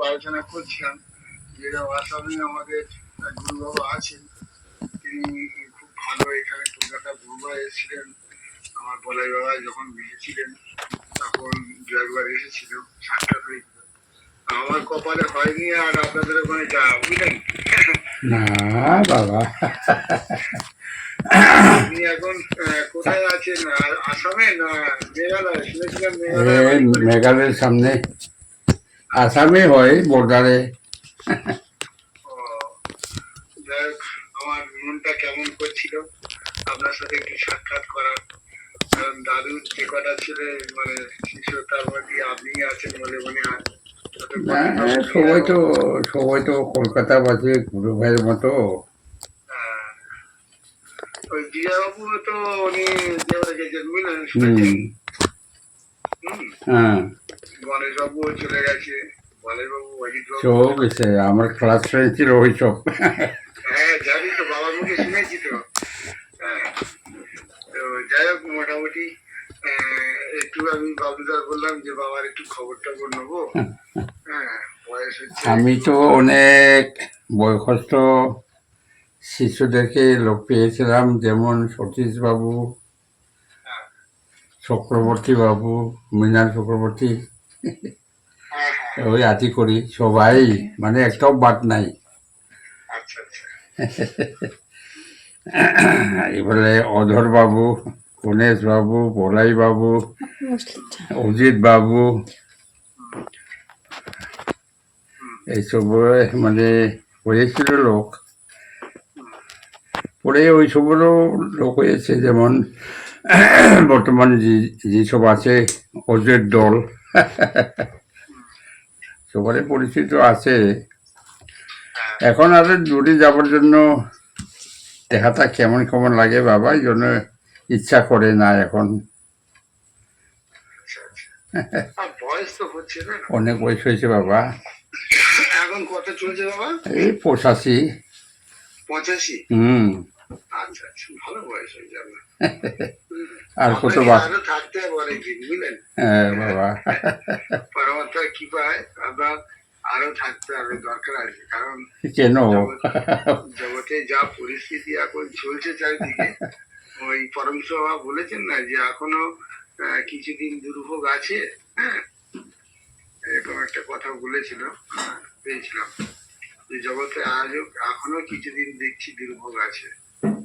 আলোচনা করছিলাম যে আসামে আমাদের এক গুরু বাবা আছেন, তিনি খুব ভালো এখানে কলকাতা গুরুবার এসেছিলেন। আমার বলাই বাবা যখন এসেছিলেন তখন দু একবার এসেছিল, সাক্ষাৎ হয়েছিল। আমার কপালে হয়নি আর আপনাদের ওখানে যা, বুঝলেন। না বাবা, আপনি এখন কোথায় আছেন? আসামে না মেঘালয়? শুনেছিলাম এ মেঘালয়। মেঘালয়ের সামনে আসামে হয় বর্ডারে। ও, যাই হোক, আমার মনটা কেমন করছিল আপনার সাথে একটু সাক্ষাৎ করার। কারণ দাদুর যে কটা ছেলে মানে শিশু, তার মধ্যে আপনি আছেন বলে মনে হয়। না, সবাই তো কলকাতা বাসে গুরু ভাইয়ের মতো। ওই বিজয়বাবু তো উনি দেওয়া গেছেন, বুঝলেন, হুম, শুনেছেন। হ্যাঁ, গণেশ বাবুও চলে গেছে, গণেশ বাবু, অজিত বাবু। সব গেছে, আমার ক্লাস ফ্রেন্ড ছিল ওই সব। হ্যাঁ জানি তো, বাবার মুখে শুনেছি তো। হ্যাঁ, তো যাই হোক, মোটামুটি একটু আমি বাবুদার বললাম যে বাবার একটু খবর টবর নেবো। হ্যাঁ, বয়স হচ্ছে। আমি তো অনেক বয়স্ক শিশুদেরকে লোক পেয়েছিলাম, যেমন সতীশ বাবু, হ্যাঁ চক্রবর্তী বাবু, মৃণাল চক্রবর্তী, হ্যাঁ হ্যাঁ, ওই আতি করি সবাই, মানে একটাও বাদ নাই। আচ্ছা আচ্ছা। এবারে অধর বাবু, গণেশ বাবু, বলাই বাবু, অজিত বাবু, এইসব মানে হয়েছিল লোক। পরে ওই সবেরও লোক হয়েছে, যেমন বর্তমানে যেসব আছে অজের দল, সবারই পরিচিত আছে। এখন আর দূরে যাবার জন্য দেখাটা কেমন কেমন লাগে বাবা, এই জন্য ইচ্ছা করে না এখন। আচ্ছা আচ্ছা, আর বয়স তো হচ্ছে না। অনেক বয়স হয়েছে বাবা, এখন কত চলছে বাবা? এই 85। 85? হুম, আচ্ছা আচ্ছা, ভালো বয়স হয়ে যাবে। আর কত আরো থাকতে হবে অনেকদিন, বুঝলেন। হ্যাঁ বাবা, পরমাত্মার কৃপায় আপনার আরো থাকতে হবে, দরকার আছে। কারণ কেন? জগতে যা পরিস্থিতি এখন চলছে চারিদিকে, ওই পরম সভা বলেছেন না যে এখনো কিছুদিন দুর্ভোগ আছে। হ্যাঁ, এরকম একটা কথা বলেছিল, পেয়েছিলাম যে জগতে আজও এখনো কিছুদিন দেখছি দুর্ভোগ আছে।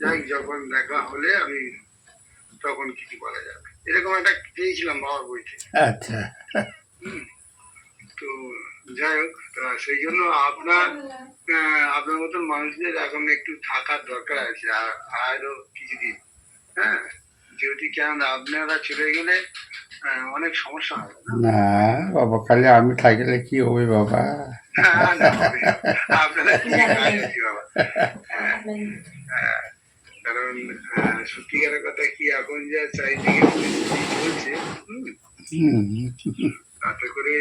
যাই, যখন দেখা হলে আমি তখন কিছু বলা যাবে, এরকম একটা পেয়েছিলাম বাবার বইতে। আচ্ছা, তো যাই হোক, সেই জন্য আপনার মতন মানুষদের এখন একটু থাকার দরকার আছে আরো কিছুদিন। হ্যাঁ, যেহেতু কেন আপনারা চলে গেলে অনেক সমস্যা হবে। না বাবা, খালি আমি থাকলে কি হবে বাবা? আপনারা কি বাবা। কারণ সত্যিকারের কথা কি, এখন যা চারিদিকে পরিস্থিতি চলছে, তাতে করে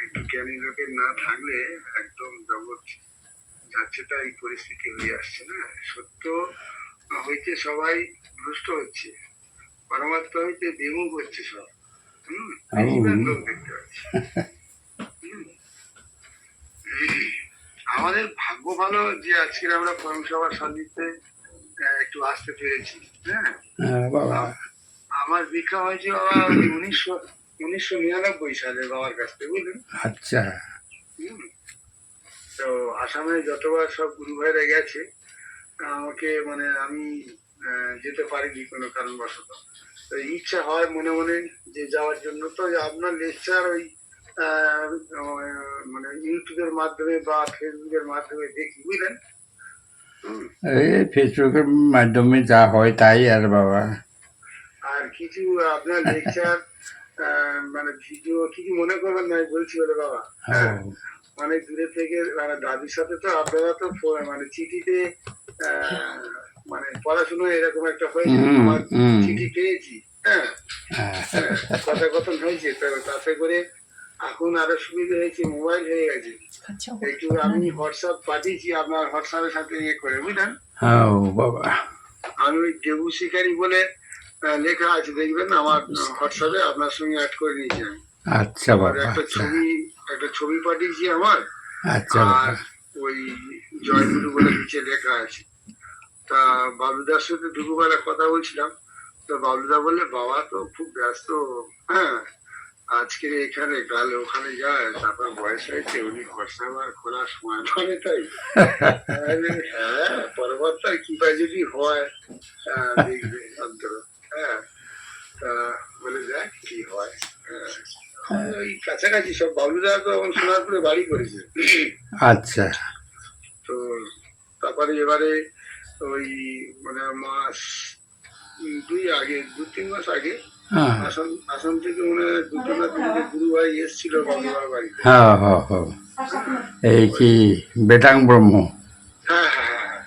একটু জ্ঞানী লোকের না থাকলে একদম জগৎ যাচ্ছে তাই পরিস্থিতি হয়ে আসছে না। সত্য হইতে সবাই ভ্রষ্ট হচ্ছে, পরমাত্মা হইতে বিমুখ হচ্ছে সব। বেশিরভাগ লোক দেখতে পাচ্ছি। আমাদের ভাগ্য ভালো যে আজকে আমরা পরম সভার সান্নিধ্যে একটু আসতে পেরেছি। হ্যাঁ বাবা, আমার দীক্ষা হয়েছে বাবা 1999 সালে বাবার কাছ থেকে, বুঝলেন। আচ্ছা, তো আসামে যতবার সব গুরু ভাইরা গেছে, আমাকে মানে আমি যেতে পারিনি কোনো কারণবশত। তো ইচ্ছা হয় মনে মনে যে যাওয়ার জন্য। তো আপনার লেকচার ওই মানে ইউটিউবের মাধ্যমে বা ফেসবুকের মাধ্যমে দেখি, বুঝলেন। এই ফেসবুকের মাধ্যমে যা হয় তাই আর বাবা। আর কিছু আপনার লেকচার মানে ভিডিও কিছু মনে করবেন না, বলছি বলে বাবা। অনেক দূরে থেকে মানে দাদির সাথে তো আপনারা তো মানে চিঠিতে মানে পড়াশোনা এরকম একটা হয়েছে, আমার চিঠি পেয়েছি। হ্যাঁ, কথা কথন হয়েছে, তাতে করে এখন আরো সুবিধা হয়েছে, মোবাইল হয়ে গেছে। একটু আমি হোয়াটসঅ্যাপ পাঠিয়েছি, আপনার হোয়াটসঅ্যাপের সাথে ইয়ে করে, বুঝলেন। বাবা, আমি ওই দেবু শিকারী বলে লেখা আছে, দেখবেন আমার হোয়াটসঅ্যাপে, আপনার সঙ্গে অ্যাড করে নিয়েছি আমি। আচ্ছা বাবা, একটা ছবি একটা ছবি পাঠিয়েছি আমার, আচ্ছা আর বাবা। ওই জয়গুরু বলে নিচে লেখা আছে। তা বাবলুদার সাথে দুপুরবেলা কথা বলছিলাম, তো বাবলুদা বললে বাবা তো খুব ব্যস্ত, হ্যাঁ, আজকে এখানে কাল ওখানে যায়, তারপর বয়স হয়েছে, উনি খরচাবার খোলার সময় পাবে তাই। হ্যাঁ, পরবর্তী কৃপা যদি হয়, দেখবে অন্তর। হ্যাঁ, তা বলে দেখ কি হয়। হ্যাঁ, ওই কাছাকাছি সব, বাবলুদা তো এখন সোনারপুরে বাড়ি করেছে। আচ্ছা। তো তারপরে এবারে ওই মানে মাস দুই আগে, 2-3 মাস আগে হ্যাঁ আসাম আসাম থেকে মনে হয় দুটো না তিনটে গুরু ভাই এসেছিল বাবুবার বাড়িতে। হ্যাঁ হ্যাঁ হ্যাঁ। এই কি বেটাং ব্রহ্ম? হ্যাঁ হ্যাঁ হ্যাঁ হ্যাঁ।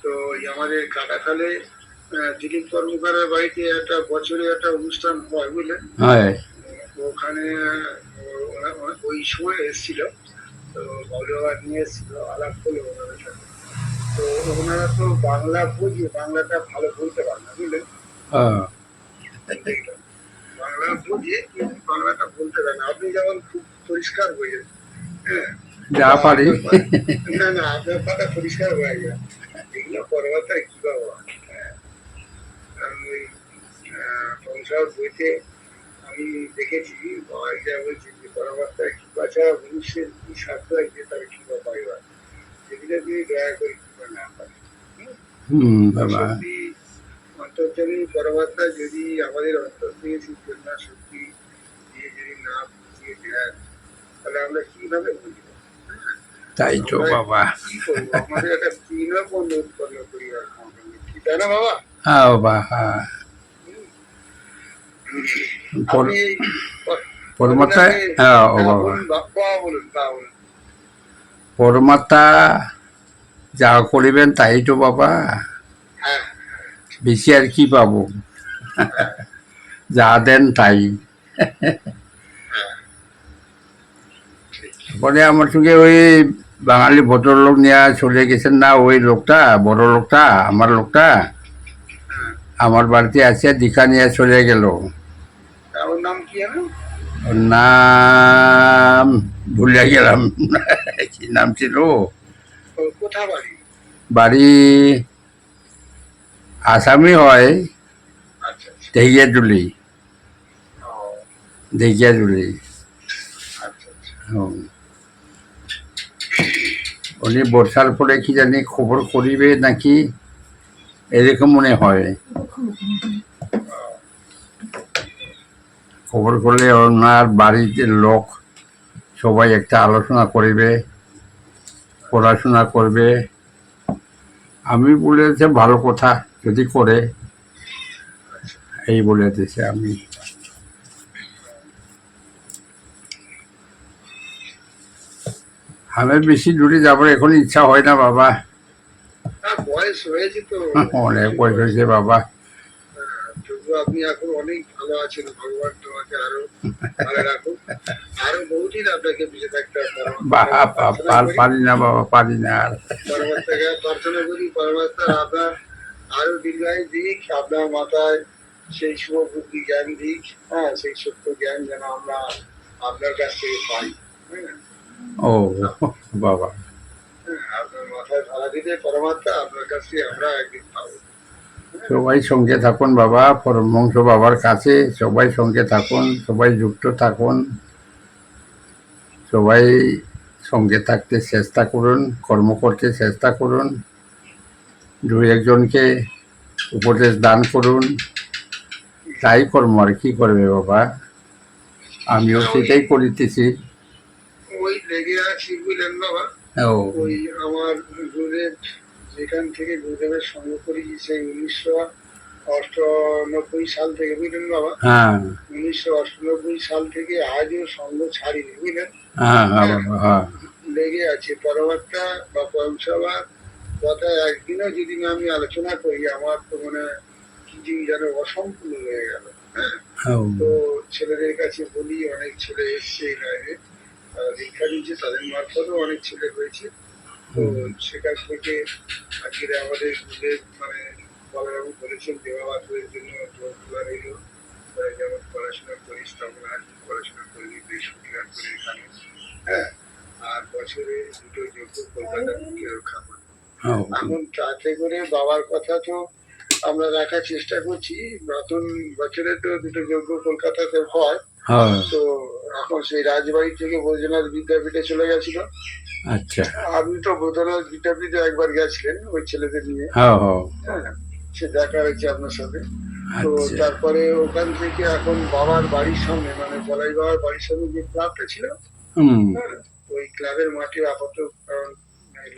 তো ওই আমাদের কাটাখালে দিলীপ কর্মকারের বাড়িতে একটা বছরে একটা অনুষ্ঠান হয় বুঝলেন। হয়। ওখানে ওই সময় এসেছিল, তো বাবু বাবা নিয়ে এসেছিল, আলাপ করলো ওনাদের সাথে। তো ওনারা তো বাংলা বুঝে, বাংলাটা ভালো বলতে পারে না বুঝলেন। হ্যাঁ। দেখলাম বাংলা বুঝে কিন্তু বাংলাটা বলতে পারে না। আপনি যেমন খুব পরিষ্কার বোঝেন, হ্যাঁ, যা পারি। না না, আপনার কথা পরিষ্কার হয়ে যায়। এগুলো পরবর্তী কি বাবা, হ্যাঁ, কারণ ওই সংসার বইতে আমি দেখেছি বাবা যা বলছি যে পরবর্তী কৃপা ছাড়া মনুষ্যের কি স্বার্থ আছে তার কৃপা পাইবার, যেগুলো তিনি দয়া করে কৃপা না পারে। বাবা। সত্যি অন্তর্জামী পরমাত্মা যদি আমাদের অন্তর থেকে সেই কন্যা শক্তি দিয়ে যদি না বুঝিয়ে দেন, তাহলে আমরা কিভাবে বুঝবো? তাই তো আমরা বাবা। কি করবো? আমাদের একটা তৃণবন্ধ উৎপন্ন করি আর কি, তাই না বাবা? হ্যাঁ বাবা হ্যাঁ। আপনি পরমাত্মা। হ্যাঁ ও বাবা। বলুন বাবা, বলুন বাবা, বলুন। পরমাত্মা যা করিবেন তাই তো বাবা, হ্যাঁ বেশি আর কি পাবো? যা দেন তাই। হ্যাঁ, ঠিক। পরে আমার সঙ্গে ওই বাঙালি ভদ্রলোক নিয়ে চলে গেছেন না, ওই লোকটা, বড় লোকটা, আমার লোকটা হ্যাঁ, আমার বাড়িতে আসে দীক্ষা নিয়ে চলে গেল। ওর নাম কি জানো? ওর নাম ভুলে গেলাম। কি নাম ছিল? ওর কোথা বাড়ি? বাড়ি আসামি হয়, আচ্ছা আচ্ছা। দেহিয়াজুলি। ও, দেহিয়াজুলি। আচ্ছা আচ্ছা। উনি বর্ষার পরে কি জানি খবর করিবে নাকি, এরকম মনে হয়। খবর করলে ওনার বাড়িতে লোক সবাই একটা আলোচনা করিবে, পড়াশোনা করবে। আমি বলেছে ভালো কথা যদি করে, এই বলেছে। আমি বেশি দূরে যাবার এখন ইচ্ছা হয় না বাবা। বয়স হয়েছে তো, অনেক বয়স হয়েছে বাবা। তবু আপনি এখন অনেক ভালো আছেন, ভগবান তোমাকে আরো ভালো রাখুন। আরো বহুদিন আপনাকে বেঁচে থাকতে হবে। পারি না বাবা, পারি না আর। পরবর্তীকে প্রার্থনা করি পরবর্তী আপনার আরো দীর্ঘায়ু দিক, আপনার মাথায় সেই শুভ বুদ্ধি জ্ঞান দিক, হ্যাঁ, সেই সত্য জ্ঞান যেন আমরা আপনার কাছ থেকে পাই। হ্যাঁ, ও বাবা। আপনার মাথায় ধরা দিলে পরমাত্মা আপনার কাছ থেকে আমরা একদিন পাবো। সবাই সঙ্গে থাকুন বাবা, পরমহংস বাবার কাছে সবাই সঙ্গে থাকুন, সবাই যুক্ত থাকুন, সবাই সঙ্গে থাকতে চেষ্টা করুন, কর্ম করতে চেষ্টা করুন, দু একজনকে উপদেশ দান করুন, তাই কর্ম আর কি করবে বাবা। আমিও সেটাই করিতেছি। ওই লেগে আছি বুঝলেন বাবা। ও ওই আমার গুরুদেব যেখান থেকে গুরুদেবের সঙ্গ করেছি সেই 1998 সাল থেকে বুঝলেন বাবা। হ্যাঁ 1998 সাল থেকে আজও সঙ্গ ছাড়িনি বুঝলেন। হ্যাঁ হ্যাঁ বাবা হ্যাঁ। লেগে আছে পরবর্তী বা পরমসভার কথা একদিনও যদি না আমি আলোচনা করি, আমার তো মানে কিছু যেন অসম্পূর্ণ হয়ে গেল। হ্যাঁ, ও তো ছেলেদের কাছে বলি, অনেক ছেলে এসছে এই লাইনে, দীক্ষা দিচ্ছে, তাদের মারফতও অনেক ছেলে হয়েছে। তো সেখান থেকে আজকে আমাদের গুরুদেব মানে বলরাম বলেছেন যে বাবা তোদের জন্য জোর খোলা রইল, যেমন পড়াশোনা করিস তেমন আজ পড়াশোনা করবি, বৃহস্পতিবার করে এখানে হ্যাঁ, আর বছরে দুটো যজ্ঞ কলকাতা থেকে খাবার। ও, এখন তাতে করে বাবার কথা তো আমরা রাখার চেষ্টা করছি। নতুন বছরে তো দুটো যজ্ঞ কলকাতাতে হয়। হ্যাঁ, তো এখন সেই রাজবাড়ি থেকে বৈদ্যনাথ বিদ্যাপীঠে চলে গেছিল। আচ্ছা, আপনি তো বৈদ্যনাথ বিদ্যাপীঠে একবার গেছিলেন ওই ছেলেদের নিয়ে। হ্যাঁ, হ্যাঁ, হ্যাঁ, সে দেখা হয়েছে আপনার সাথে। তো আচ্ছা, তারপরে ওখান থেকে এখন বাবার বাড়ির সামনে মানে বলাই বাবার বাড়ির সামনে যে ক্লাবটা ছিল, হুম, হ্যাঁ, ওই ক্লাবের মাঠে আপাতত কারণ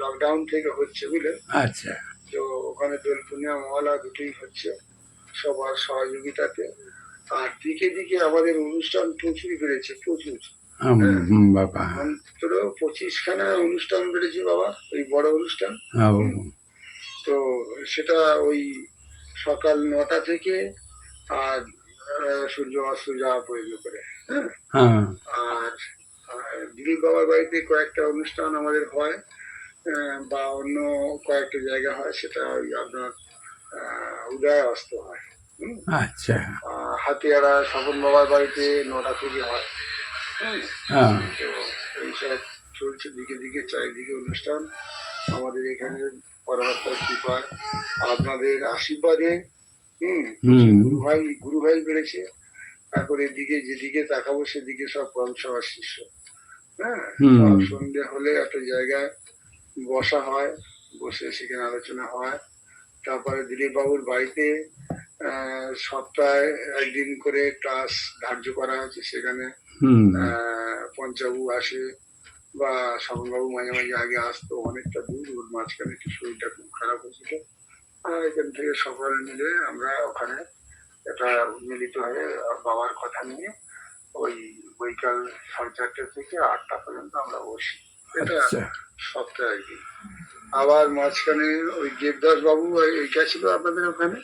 লকডাউন থেকে হচ্ছে বুঝলেন। আচ্ছা, তো ওখানে দোল পূর্ণিমা মহলা দুটোই হচ্ছে সবার সহযোগিতাতে। আর দিকে দিকে আমাদের অনুষ্ঠান প্রচুর বেড়েছে, প্রচুর। হ্যাঁ, বাবা, অন্তত 25খানা অনুষ্ঠান বেড়েছে বাবা, ওই বড় অনুষ্ঠান। ও, তো সেটা ওই সকাল 9টা থেকে আর সূর্য অস্ত যাওয়া পর্যন্ত করে। হ্যাঁ, হ্যাঁ, আর দিলীপ বাবার বাড়িতে কয়েকটা অনুষ্ঠান আমাদের হয়, বা অন্য কয়েকটা জায়গা হয়, সেটা ওই আপনার উদয় অস্ত হয়। হুম, আচ্ছা, হাতিয়াড়া স্বপন বাবার বাড়িতে 9টা থেকে হয়। হুম, হ্যাঁ, তো এইসব চলছে দিকে দিকে চারিদিকে অনুষ্ঠান। আমাদের এখানে পরমাত্মার কৃপায় আপনাদের আশীর্বাদে হুম, গুরু ভাই বেড়েছে। তারপরে এদিকে যেদিকে তাকাবো সেদিকে সব পঞ্চমার শিষ্য। হ্যাঁ, হুম, সব সন্ধ্যে হলে একটা জায়গায় বসা হয়, বসে সেখানে আলোচনা হয়। তারপরে দিলীপ বাবুর বাড়িতে সপ্তাহে একদিন করে ক্লাস ধার্য করা হয়েছে, সেখানে হুম, পঞ্চাবু আসে বা স্বপনবাবু মাঝে মাঝে আগে আসতো, অনেকটা দূর, ওর মাঝখানে একটু শরীরটা খুব খারাপ হয়েছিল। আর এখান থেকে সকল মিলে আমরা ওখানে একটা মিলিত হয়ে বাবার কথা নিয়ে ওই বৈকাল 4:30 থেকে 8টা পর্যন্ত আমরা বসি। এটা আচ্ছা, সপ্তাহে একদিন। আবার মাঝখানে ওই দেবদাস বাবু এই গেছিল আপনাদের ওখানে,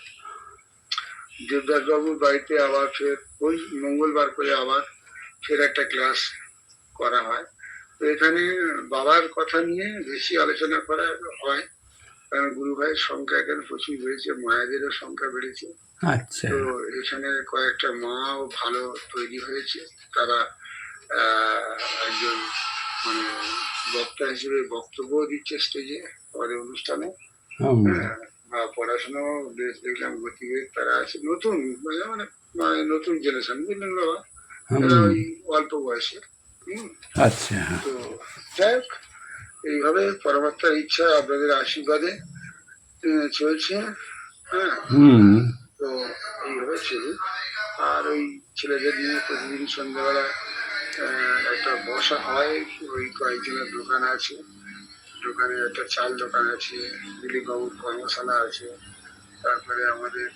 দেবদাস বাবুর বাড়িতে আবার ফের ওই মঙ্গলবার করে আবার ফের একটা ক্লাস করা হয়। তো এখানে বাবার কথা নিয়ে বেশি আলোচনা করা হয়, কারণ গুরু ভাইয়ের সংখ্যা এখানে প্রচুর বেড়েছে, মায়েদেরও সংখ্যা বেড়েছে। আচ্ছা, তো এখানে কয়েকটা মাও ভালো তৈরি হয়েছে, তারা একজন মানে বক্তা হিসেবে বক্তব্য দিচ্ছে স্টেজে আমাদের অনুষ্ঠানে। হুম, হ্যাঁ, বা পড়াশোনা বেশ দেখলাম গতিবেগ তারা আছে, নতুন মানে মানে মানে নতুন জেনারেশন বুঝলেন বাবা, এরা হুম, ওই অল্প বয়সে। হম, আচ্ছা, তো যাই হোক, এইভাবে পরমাত্মার ইচ্ছা আপনাদের আশীর্বাদে চলছে। হ্যাঁ, হুম, তো এইভাবে চলুক। আর ওই ছেলেদের নিয়ে প্রতিদিন সন্ধ্যাবেলা একটা বসা হয়, ওই কয়েকজনের দোকান আছে, দোকানে একটা চাল দোকান আছে, দিলীপ বাবুর কর্মশালা আছে, তারপরে আমাদের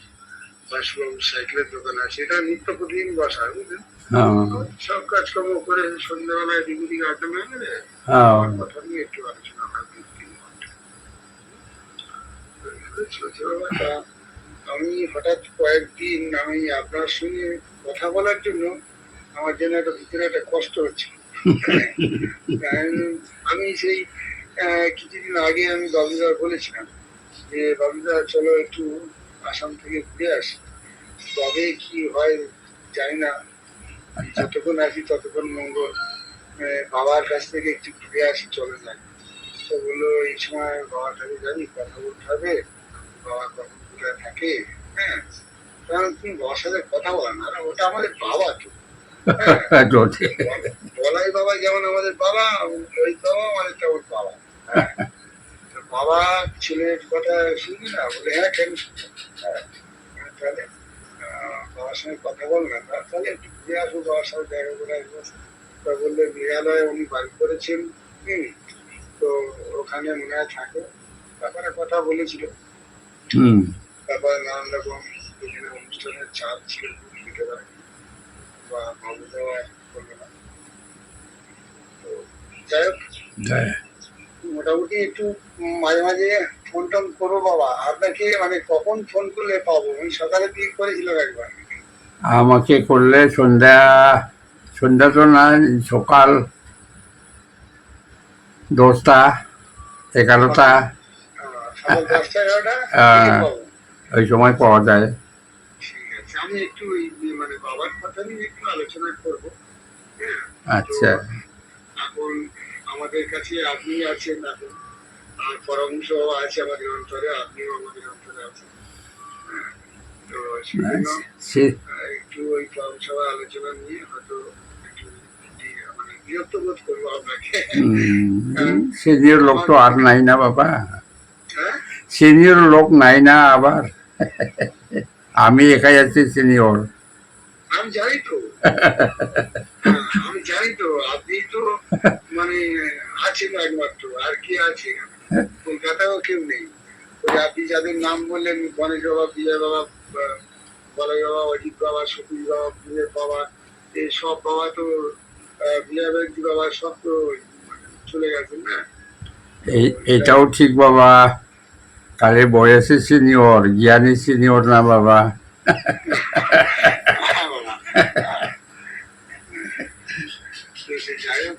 বাসুবাবুর সাইকেলের দোকান আছে। এটা নিত্য প্রতিদিন বসা হয় বুঝলেন। হ্যাঁ, সব কাজকর্ম করে সন্ধ্যাবেলায় দিকে দিকে আড্ডা মেরে গেলে হ্যাঁ, আমার কথা নিয়ে একটু আলোচনা হয় 2-3 ঘন্টা। এইভাবে চলছে বাবা। তা আমি হঠাৎ কয়েকদিন আমি আপনার সঙ্গে কথা বলার জন্য আমার জন্য একটা ভিতরে একটা কষ্ট হচ্ছে। কারণ আমি সেই কিছুদিন আগে আমি বাবুদার বলেছিলাম যে বাবুদা চলো একটু আসাম থেকে ঘুরে আসি, তবে কি হয় জানি না, যতক্ষণ আসি ততক্ষণ মঙ্গল। বাবার কাছ থেকে একটু ঘুরে আসি চলে যায়। তো বললো এই সময় বাবার কাছে যাবি, কথা বলতে হবে, বাবা কখন কোথায় থাকে। হ্যাঁ, কারণ তুমি বাবার সাথে কথা বলো না, আর ওটা আমাদের বাবা তো। হ্যাঁ, যদি, বলাই বাবা যেমন আমাদের বাবা, ওই বাবা অনেকটা ওর বাবা। হ্যাঁ, তো বাবা ছেলের কথা শুনবি না, বলে হ্যাঁ কেন শুনবো না? হ্যাঁ, তাহলে বাবার সঙ্গে কথা বল না, তাহলে একটু ঘুরে আসবো, বাবার সাথে দেখা করে আসবো। তা বললে মেঘালয়ে উনি বাড়ি করেছেন। হম, তো ওখানে মনে হয় থাকে, তারপরে কথা বলেছিল। হুম, তারপরে নানান রকম এখানে অনুষ্ঠানের চাপ ছিল, দিতে পারে বা বাবু দেওয়া করবে না। তো যাই হোক, হ্যাঁ, মোটামুটি একটু মাঝে মাঝে ফোন টোন করবো বাবা আপনাকে, মানে কখন ফোন করলে পাবো? আমি সকালে দিকে করেছিলাম একবার। আমাকে করলে সন্ধ্যা, সন্ধ্যা তো না, সকাল 10টা, 11টা, সকাল সকাল 10টা 11টা দিকে আহ, পাবো। ওই সময় পাওয়া যায়। ঠিক আছে, আমি একটু ওই মানে বাবার কথা নিয়ে একটু আলোচনা করবো। হ্যাঁ, তো আচ্ছা, এখন এখন আমাদের কাছে আপনি আছেন এখন, আর পরামর্শ আছে আমাদের অন্তরে, আপনিও আমাদের অন্তরে আছেন। হ্যাঁ, তো সেজন্য সে একটু ওই সভা আলোচনা নিয়ে হয়তো একটু মানে বিরক্ত বোধ করবো আপনাকে। সিনিয়র লোক তো আর নাই না বাবা, হ্যাঁ, সিনিয়র লোক নাই না আবার। আমি একাই আছি সিনিয়র। আমি জানি তো, আমি জানি তো, আপনি তো মানে আছেন একমাত্র, আর কি আছে কলকাতাও কেউ নেই। ওই আপনি যাদের নাম বললেন, গণেশ বাবা, বিজয় বাবা, বলাই বাবা, অজিত বাবা, সতীশ বাবা, পুজের বাবা, এই সব বাবা তো বিজয় ব্যানার্জি বাবা সব তো চলে গেছেন না। এটাও ঠিক বাবা, কালে বয়সে সিনিয়র, জ্ঞানী সিনিয়র না বাবা। হ্যাঁ বাবা। তো সে যাই হোক,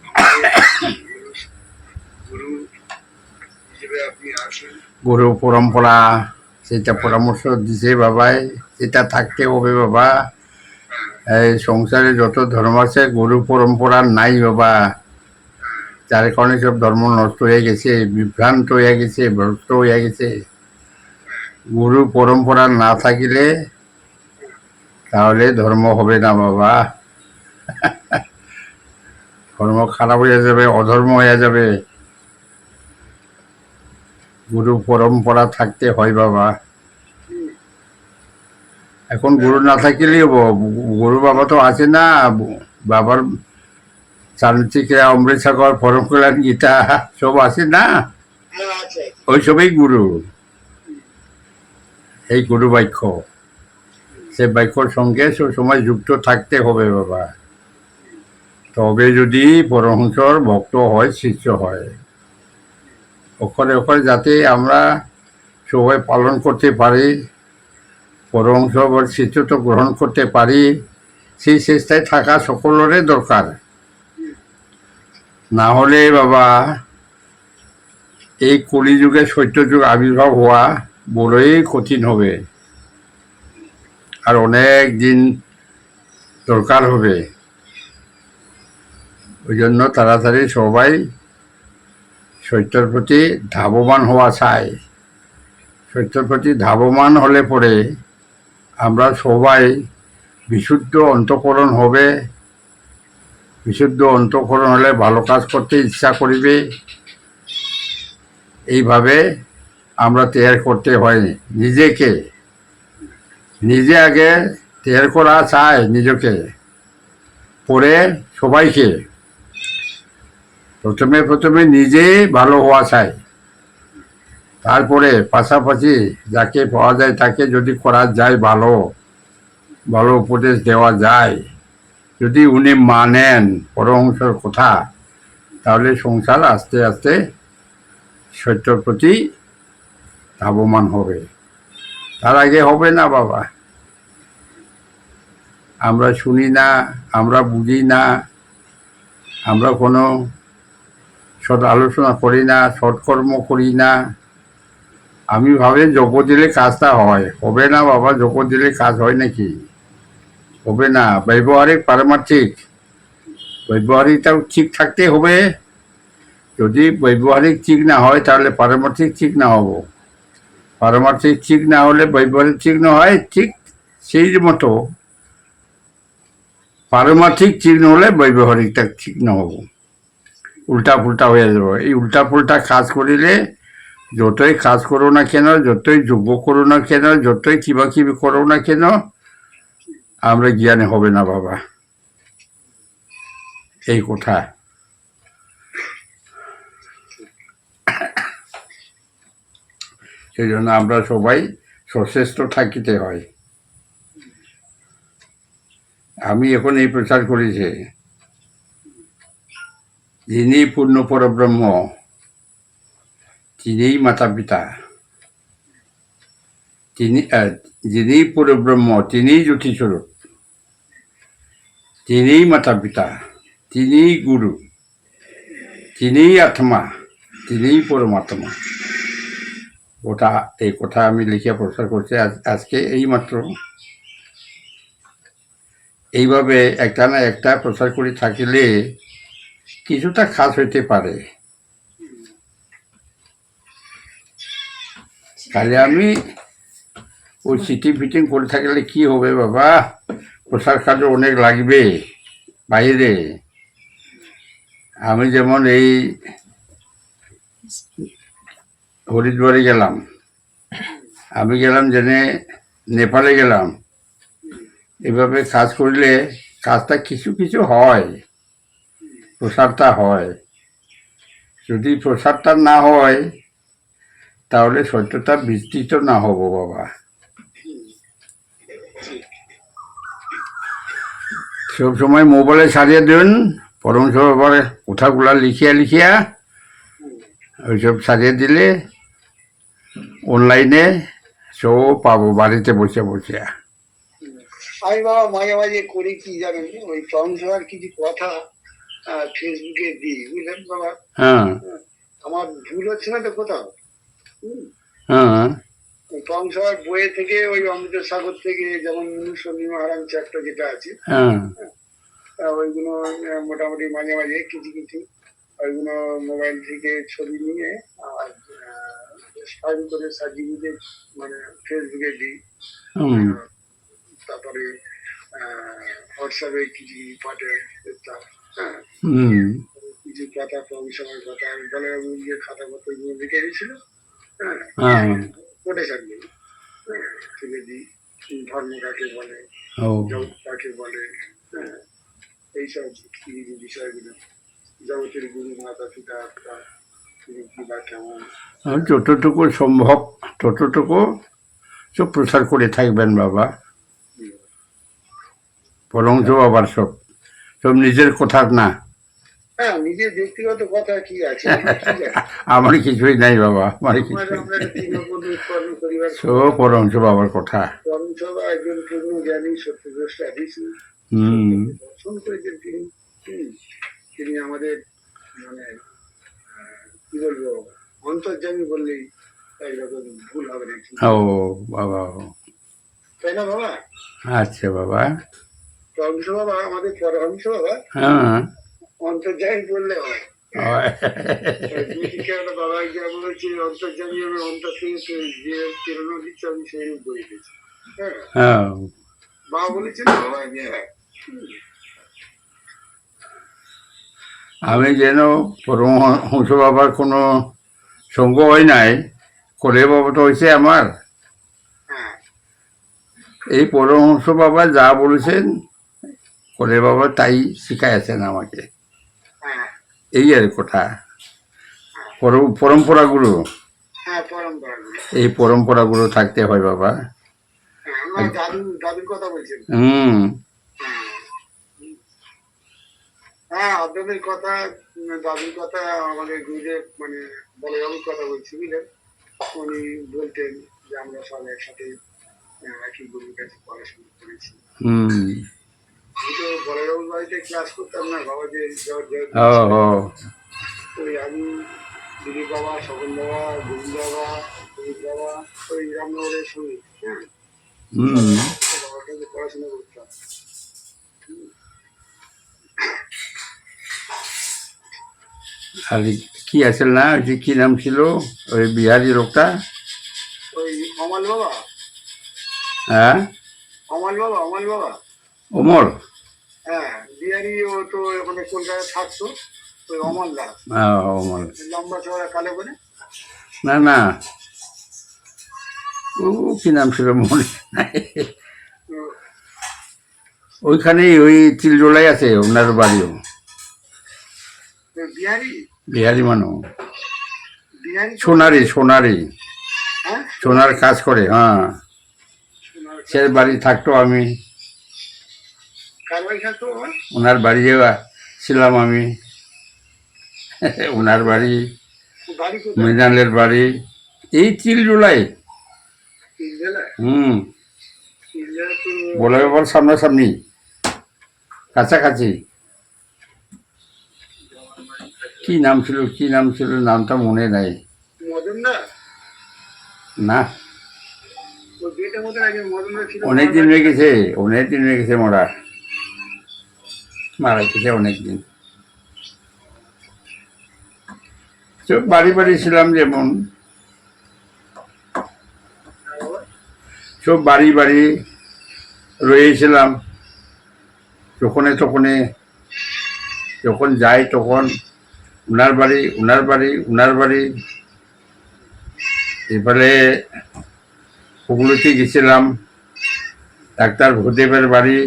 আমাদের গুরু হিসেবে আপনি আছেন। গুরু পরম্পরা সেটা পরামর্শ দিছে বাবাই, সেটা থাকতে হবে বাবা। এই সংসারে যত ধর্ম আছে গুরু পরম্পরা নাই বাবা, যার কারণে সব ধর্ম নষ্ট হয়ে গেছে, বিভ্রান্ত হয়ে গেছে, ভ্রষ্ট হয়ে গেছে। গুরু পরম্পরা না থাকিলে তাহলে ধর্ম হবে না বাবা। ধর্ম খারাপ হয়ে যাবে, অধর্ম হয়ে যাবে। গুরু পরম্পরা থাকতে হয় বাবা। এখন গুরু না থাকিলেই গুরু বাবা তো আছে না, বাবার চারিত্রিকা, অমৃত সাগর, পরম কল্যাণ, গীতা সব আছে না, হ্যাঁ, আছে। ওই সবই গুরু। এই গুরু বাক্য, সে বাক্যর সঙ্গে সবসময় যুক্ত থাকতে হবে বাবা। তবে যদি পরমহংসর ভক্ত হয়, শিষ্য হয়, ওখানে ওখানে যাতে আমরা সবাই পালন করতে পারি, পরমহংসর শিষ্যত্ব গ্রহণ করতে পারি, সেই চেষ্টায় থাকা সকলেরই দরকার। না হলে বাবা এই কলিযুগে সত্যযুগ আবির্ভাব হওয়া বড়ই কঠিন হবে, আর অনেক দিন দরকার হবে। ওই জন্য তাড়াতাড়ি সবাই সত্যের প্রতি ধাবমান হওয়া চাই। সত্যের প্রতি ধাবমান হলে পরে আমরা সবাই বিশুদ্ধ অন্তঃকরণ হবে। বিশুদ্ধ অন্তঃকরণ হলে ভালো কাজ করতে ইচ্ছা করিবে। এইভাবে আমরা তৈরি করতে হয় নিজেকে। নিজে আগে তৈরি করা চাই নিজেকে, পরে সবাইকে। প্রথমে নিজে ভালো হওয়া চাই, তারপরে পাশাপাশি যাকে পাওয়া যায় তাকে যদি করা যায়, ভালো ভালো উপদেশ দেওয়া যায়, যদি উনি মানেন পরমহংসের কথা, তাহলে সংসার আস্তে আস্তে সত্যের প্রতি ধাবমান হবে। তার আগে হবে না বাবা। আমরা শুনি না, আমরা বুঝি না, আমরা কোনো সৎ আলোচনা করি না, সৎকর্ম করি না। আমি ভাবে যোগ্য দিলে কাজটা হয়, হবে না বাবা। যোগ্য দিলে কাজ হয় নাকি? হবে না। ব্যবহারিক পারমার্থিক, ব্যবহারিকটাও ঠিক থাকতে হবে। যদি ব্যবহারিক ঠিক না হয় তাহলে পারমার্থিক ঠিক না হব। পারমার্থিক ঠিক না হলে ব্যবহারিক ঠিক না হয়, ঠিক সেই মতো পারমার্থিক ঠিক না হলে ব্যবহারিকটা ঠিক না হব, উল্টা পুল্টা হয়ে যাব। এই উল্টা পুল্টা কাজ করিলে যতই কাজ করো না কেন, যতই যোগ্য করো না কেন, যতই কিবা কিবি করো না কেন, আমরা জ্ঞানে হবে না বাবা। এই কথা। সেই জন্য আমরা সবাই সচেষ্ট থাকিতে হয়। আমি এখন এই প্রচার করেছি, যিনি পূর্ণ পরব্রহ্ম, তিনিই মাতা পিতা, যিনি পরব্রহ্ম, তিনিই জ্যোতিস্বরূপ, তিনিই মাতা পিতা, তিনিই গুরু, তিনিই আত্মা, তিনিই পরমাত্মা। ওটা এই কথা আমি লিখে প্রচার করছি আজকে। এই মাত্র এইভাবে একটা না একটা প্রচার করে থাকিলে কিছুটা খাস হইতে পারে। তাহলে আমি ওই সিটিং ফিটিং করে থাকলে কি হবে বাবা, প্রসার কাজ অনেক লাগবে বাইরে। আমি যেমন এই হরিদ্বারে গেলাম, আমি গেলাম জেনে নেপালে গেলাম, এভাবে কাজ করলে কাজটা কিছু কিছু হয়, প্রসারটা হয়। যদি প্রসারটা না হয় তাহলে সত্যটা বিস্তৃত না হব বাবা। সব সময় মোবাইলে ছাড়িয়ে দেন, পরম সব আবার কোথাগুলা লিখিয়া লিখিয়া ওইসব ছাড়িয়ে দিলে অনলাইনে সব পাবো বাড়িতে বসে বসে। আমি বাবা মাঝে মাঝে করি কি জানেন, ওই সংসার কিছু কথা ফেসবুকে দিই, বুঝলেন বাবা। হ্যাঁ আমার ভুল হচ্ছে না তো কোথাও। হ্যাঁ সংসার বইয়ে থেকে ওই অমৃত সাগর থেকে যেমন মুনুস্বামী মহারাজ চ্যাপ্টার যেটা আছে, হ্যাঁ ওইগুলো মোটামুটি মাঝে মাঝে কিছু কিছু ওইগুলো মোবাইল থেকে ছবি নিয়ে আর ফাইল করে সাজিয়ে দিয়ে মানে ফেসবুকে দিই। হুম তারপরে হোয়াটসঅ্যাপে কিছু পাঠাই দেখতাম। হ্যাঁ, হুম কিছু কথা প্রফেশনাল কথা বলে গিয়ে খাতা পত্র গুলো লিখে দিয়েছিল। হ্যাঁ, হ্যাঁ কোটেশন গুলো তুলে দিই, ধর্ম কাকে বলে, ও জগৎ কাকে বলে, হ্যাঁ, এইসব বিষয়গুলো, জগতের গুরু মাতা পিতা আত্মা তিনি কি বা কেমন। যতটুকু সম্ভব ততটুকু সব প্রচার করে থাকবেন বাবা। বরং আবার সব সব নিজের কথা না, হ্যাঁ, নিজের ব্যক্তিগত কথা কি আছে, আমার কিছুই নাই বাবা, আমার কিছু আমরা তৃণমূল উৎপন্ন করিবার সব পরম বাবার কথা। পরমসভা একজন পূর্ণ জ্ঞানী সত্যদ্রষ্টা ঋষি দর্শন করেছেন তিনি। তিনি আমাদের মানে কি বলবো অন্তর্যামী বললেই একরকম ভুল হবে না, ও বাবা, তাই না বাবা? আচ্ছা বাবা, পরমহংস বাবা আমাদের পরমহংস বাবা হ্যাঁ অন্তর্যামী বললে হয়। বাবা যা বলেছে অন্তর্যামী আমি অন্তর থেকে যে প্রেরণা দিচ্ছে আমি সেই রূপ বলে দিয়েছি। হ্যাঁ, হ্যাঁ বাবা বলেছেন বাবা যে আমি যেন পরমহংস বাবার কোনো সঙ্গ হয় নাই, করে বাবা তো হয়েছে আমার। এই পরমহংস বাবা যা বলেছেন করে বাবা তাই শিখাইছেন আমাকে, এই আর কথা। পরম্পরাগুলো, এই পরম্পরাগুলো থাকতে হয় বাবা। দাদুর কথা বলছেন। হ্যাঁ, আপনাদের কথা, দাদুর কথা, আমাদের গুরুদেব মানে বড়বাবুর কথা বলছি, বুঝলেন। উনি বলতেন যে আমরা সব একসাথে একই গুরুর কাছে পড়াশোনা করেছি। আমি তো বড়বাবুর বাড়িতে ক্লাস করতাম না বাবা, যে ওই আমি দিলীপ বাবা, স্বপন বাবা, গোবিন্দ বাবা, দিলীপ বাবা, ওই রামনগরের সঙ্গে বাবার কাছে পড়াশোনা করতাম। আর কি আছে না, ওই যে কি নাম ছিল ওই বিহারি লোকটা, ওই অমল বাবা। হ্যাঁ অমল বাবা, অমল বাবা, অমল। হ্যাঁ, বিহারি, ও তো মানে কলকাতায় থাকতো, ওই অমল দাস। অমল, লম্বা চওড়া কালো করে। না না, ও কি নাম ছিল মনে নাই। ওইখানেই ওই চিলজোলাই আছে ওনার বাড়িও। বিহারি, বিহারি মানুষ, বিহারি সোনারি সোনারি সোনার কাজ করে। হ্যাঁ, সে বাড়ি থাকতো, আমি ওনার বাড়ি ছিলাম আমি। ওনার বাড়ি, মৃণালের বাড়ি এই চিলজোলাই। বলে ব্যাপার সামনাসামনি, কাছাকাছি। কি নাম ছিল, কি নাম ছিল, নামটা মনে নাই। না, অনেকদিন হয়ে গেছে, অনেকদিন হয়ে গেছে মরা। মারা গেছে অনেকদিন। তো বাড়ি বাড়ি ছিলাম, যেমন সব বাড়ি বাড়ি রয়েছিলাম, যখনে তখনে যখন যাই তখন উনার বাড়ি উনার বাড়ি উনার বাড়ি। এবারে হুগলিতে গেছিলাম, ডাক্তার ভূদেবের বাড়ি।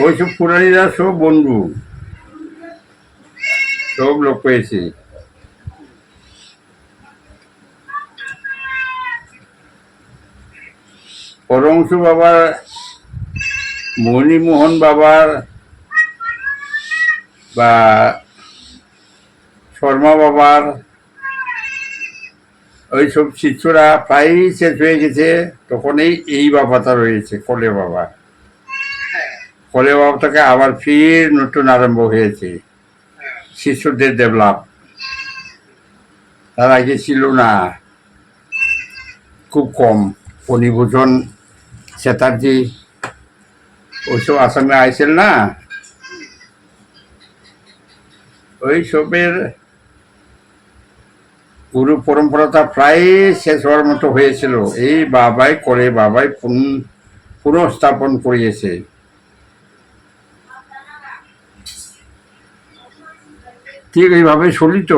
ওইসব পুরানিরা সব বন্ধু, সব লোক পেয়েছি। পরমশু বাবার, মণিমোহন বাবার বা শর্মা বাবার ওইসব শিষ্যরা প্রায়ই শেষ হয়ে গেছে। তখন এই বাবাটা রয়েছে, কলে বাবা। কলে বাবাটাকে আবার ফির নতুন আরম্ভ হয়েছে, শিষ্যদের ডেভেলপ। তার আগে ছিল না, খুব কম। ফণিভূষণ চ্যাটার্জি ওইসব আসামে আইসেন না, ওই সবের গুরু পরম্পরাটা প্রায় শেষ হওয়ার মতো হয়েছিল। এই বাবাই করে বাবাই পুনঃস্থাপন করিয়েছে। ঠিক এইভাবে চলিত।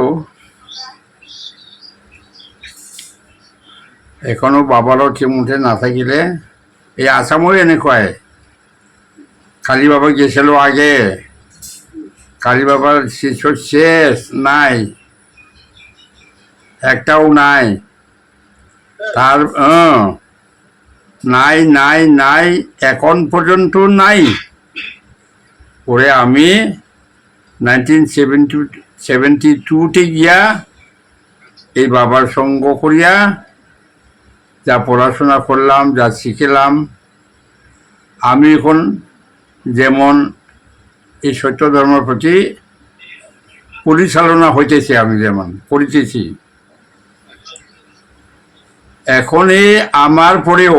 এখনো বাবারও ঠিক মুঠে না থাকিলে, এই আসামও এনেকুৱাই। কালী বাবা গেছিল আগে, কালী বাবার শিষ্য শেষ নাই, একটাও নাই। তার নাই নাই নাই, এখন পর্যন্ত নাই। পরে আমি 1972-তে গিয়া এই বাবার সঙ্গ করিয়া যা পড়াশোনা করলাম, যা শিখলাম, আমি এখন যেমন এই সত্য ধর্মের প্রতি পরিচালনা হইতেছি, আমি যেমন করিতেছি। এখন আমার পরেও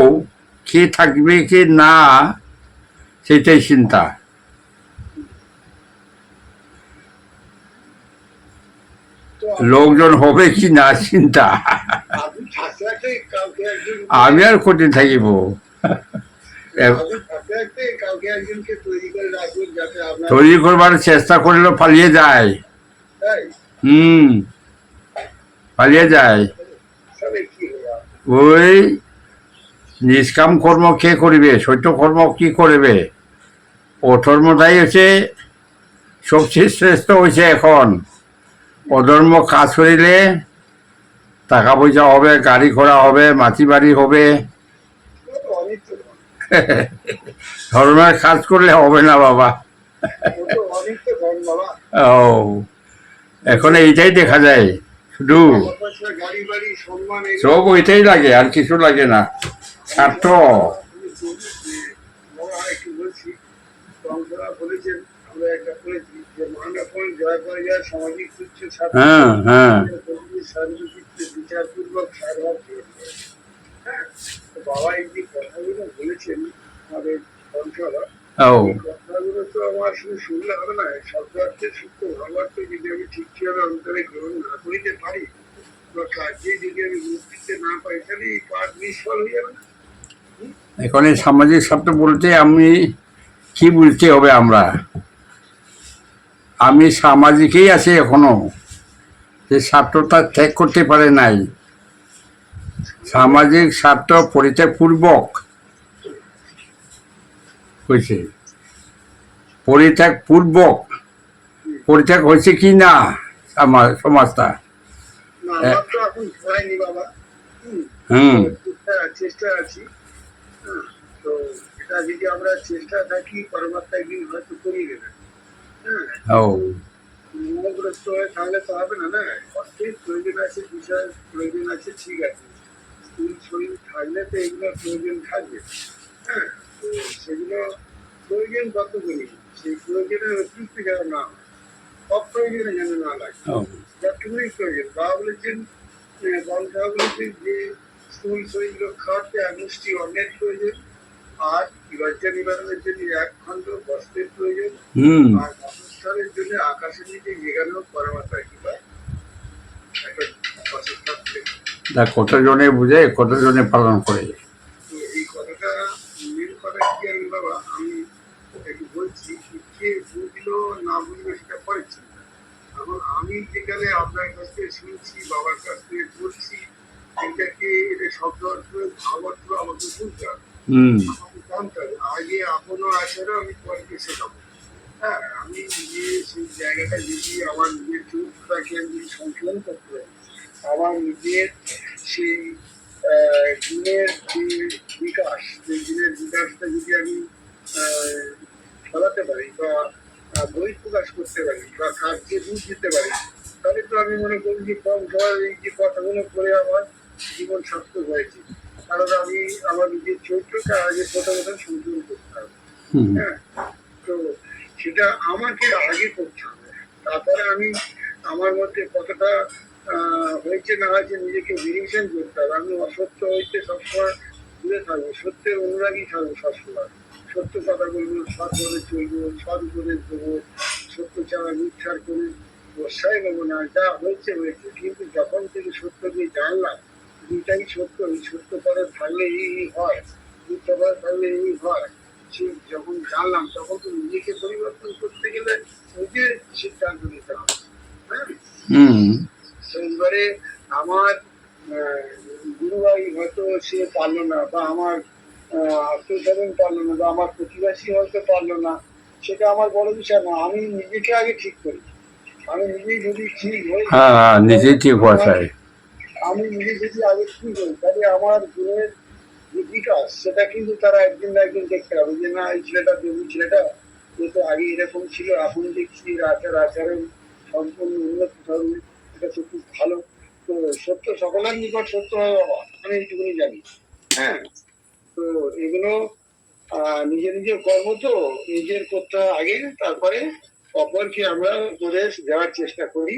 কে থাকবে কে না, সেটাই চিন্তা। লোকজন হবে কি না চিন্তা। আমি আর কঠিন থাকিব। তৈরি করবার চেষ্টা করলেও পালিয়ে যায়। পালিয়ে যায়। ওই নিষ্কাম কর্ম কে করিবে, সত্য কর্ম কি করবে? অধর্মটাই হচ্ছে সবচেয়ে শ্রেষ্ঠ হয়েছে এখন। অধর্ম কাজ করিলে টাকা পয়সা হবে, গাড়ি ঘোড়া হবে, মাটি বাড়ি হবে। ধর্মের কাজ করলে হবে না বাবা। ও, এখন এইটাই দেখা যায়, শুধু সব ওইটাই লাগে, আর কিছু লাগে না। স্বার্থ। হ্যাঁ হ্যাঁ, বাবা এই যে কথাগুলো বলেছেন আমাদের কণ্ঠরা, ও কথাগুলো তো আমার শুধু শুনলে হবে না, শব্দার্থের সূক্ষ্ম ভাবার্থ যদি আমি ঠিকভাবে অন্তরে গ্রহণ না করিতে পারি বা কাজে যদি আমি রূপ দিতে না পারি, তাহলে এই কাজ নিষ্ফল হয়ে যাবে না। এখন এই সামাজিক শব্দ বলতে আমি কি বলতে হবে? আমি সামাজিকই আছি এখনো, যে স্বার্থটা ত্যাগ করতে পারে নাই। সামাজিক স্বার্থ পরিত্যাগপূর্বক হয়েছে, পরিত্যাগ হয়েছে কি না সমাজটা? চেষ্টা আছি। তো এটা যদি আমরা চেষ্টা থাকি, পরমাত্মা একদিন হয়তো করিয়ে দেবে। মোহগ্রস্ত হয়ে থাকলে তো হবে না। অর্থের প্রয়োজন আছে, বিষয়ের প্রয়োজন আছে, ঠিক আছে। স্কুল শরীর থাকলে তো এগুলোর প্রয়োজন থাকবে। তো সেগুলো প্রয়োজন কতগুলি, সেই প্রয়োজনের অতিরিক্ত যেন না হয়, অপ্রয়োজনে যেন না লাগে, যতটুকুই প্রয়োজন। বাবা বলেছেন, বলেছেন যে স্কুল শরীর খাওয়াতে এক মুষ্টি অন্যের প্রয়োজন, আর লজ্জা নিবারণের জন্য 1 খণ্ড বস্ত্রের প্রয়োজন, হুম। আর বাসস্থানের জন্য আকাশের নিচে যেখানেও পরমাত্মা কি পায় একটা বাসস্থান থেকে। তা কতজনে বুঝে, কতজনে পালন করে? তো এই কথাটা মেন কথা কি আমি বাবা আমি একটু বলছি কে বুঝলো না বুঝলো সেটা পরের চিন্তা। এখন আমি যেখানে আপনার কাছ থেকে শুনছি, বাবার কাছ থেকে বলছি, এটাকে এটা শব্দ অর্থ ভাব অর্থ আমাকে বুঝতে হবে, হুম। আমাকে জানতে হবে। আগে আপনো আচারও আমি পরকে শেখাবো। হ্যাঁ, আমি নিজে সেই জায়গাটা যদি আমার নিজের চরিত্রটাকে আমি যদি সংশোধন করতে পারি, আমার নিজের সেই গুণের যে বিকাশ, সেই গুণের বিকাশটা যদি আমি আহ, ফলাতে পারি বা বহিঃপ্রকাশ করতে পারি বা কাজকে রূপ দিতে পারি, তাহলে তো আমি মনে করি যে কম সময়ের এই যে কথাগুলো করে আমার জীবন সার্থক হয়েছে। কারণ আমি আমার নিজের চরিত্রকে আগে প্রথমত সংশোধন করতে হবে। হুম। হ্যাঁ, তো সেটা আমাকে আগে করতে হবে, তারপরে আমি আমার মধ্যে কতটা হয়েছে না হয়েছে নিজেকে ভেরিফিকেশন করতে হবে। আমি অসত্য হইতে সবসময় দূরে থাকবো, সত্যের অনুরাগী থাকবো সবসময়, সত্য কথা বলবো, সৎ বলে চলবো, সৎ উপদেশ দেবো, সত্য ছাড়া মিথ্যার কোনো প্রশ্রয় নেবো না। যা হয়েছে হয়েছে, কিন্তু যখন থেকে সত্যকে জানলাম দুইটাই সত্য, এই সত্য পরে থাকলে এই হয়, মিথ্যা পরে থাকলে এই হয়, সেই যখন জানলাম তখন তো নিজেকে পরিবর্তন করতে গেলে নিজে সিদ্ধান্ত নিতে হবে। হ্যাঁ, হুম। তো এবারে আমার গুরুভাই হয়তো সে পারলো না, বা আমার আত্মীয় পারলো না, বা আমার প্রতিবেশী হয়তো পারলো না, সেটা আমার বড় বিষয় না। আমি নিজেকে আগে ঠিক করি। আমি নিজেই যদি ঠিক হই, হ্যাঁ, হ্যাঁ, নিজেই ঠিক হওয়া চাই। আমি নিজে যদি আগে ঠিক হই, তাহলে আমার গুণের যে বিকাশ সেটা কিন্তু তারা একদিন না একদিন দেখতে হবে যে না এই ছেলেটা দেবী ছেলেটা, ও তো আগে এরকম ছিল, এখন দেখছি এর আচরণ সম্পূর্ণ উন্নত ধরনের, এটা তো খুব ভালো। তো সত্য সকলের নিকট সত্য হয় বাবা, আমি এইটুকুনি জানি। হ্যাঁ, তো এগুলো নিজের নিজের কর্ম, তো নিজের করতে হয় আগে, তারপরে অপরকে আমরা উপদেশ দেওয়ার চেষ্টা করি।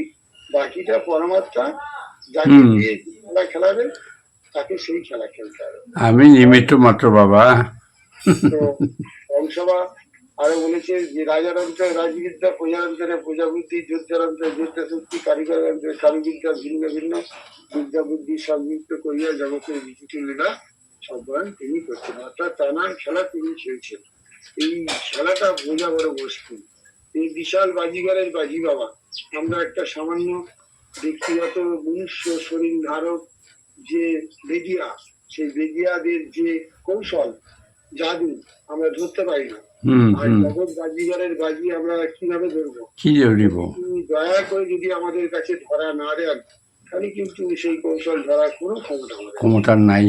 বাকিটা পরমাত্মা যাকে হুম। দিয়ে খেলা খেলাবে তাকে সেই খেলা খেলতে হবে। আমি নিমিত্ত মাত্র বাবা। তো কংসভা আরো বলেছে যে রাজার অন্তরে রাজবিদ্যা, প্রজার অন্তরে প্রজাবুদ্ধি, যোদ্ধার অন্তরে যোদ্ধা শক্তি, কারিগর অন্তরে কারুবিদ্যা, ভিন্ন ভিন্ন বিদ্যা বুদ্ধি সংযুক্ত করিয়া জগতের বিচিত্র লীলা সম্পাদন তিনি করছেন। অর্থাৎ টানার খেলা তিনি খেলছেন। এই খেলাটা বোঝা বড় মুশকিল। এই বিশাল বাজিগারের বাজি বাবা, আমরা একটা সামান্য ব্যক্তিগত মনুষ্য শরীর ধারক যে বেদিয়া, সেই বেদিয়াদের যে কৌশল জাদু আমরা ধরতে পারি না। হুম। আর হুম। জগৎ বাজিগারের বাজি আমরা কিভাবে ধরবো? কি ধরিব? তিনি দয়া করে যদি আমাদের কাছে ধরা না দেন, তাহলে কিন্তু সেই কৌশল ধরার কোনো ক্ষমতা আমাদের নেই। ক্ষমতা নাই।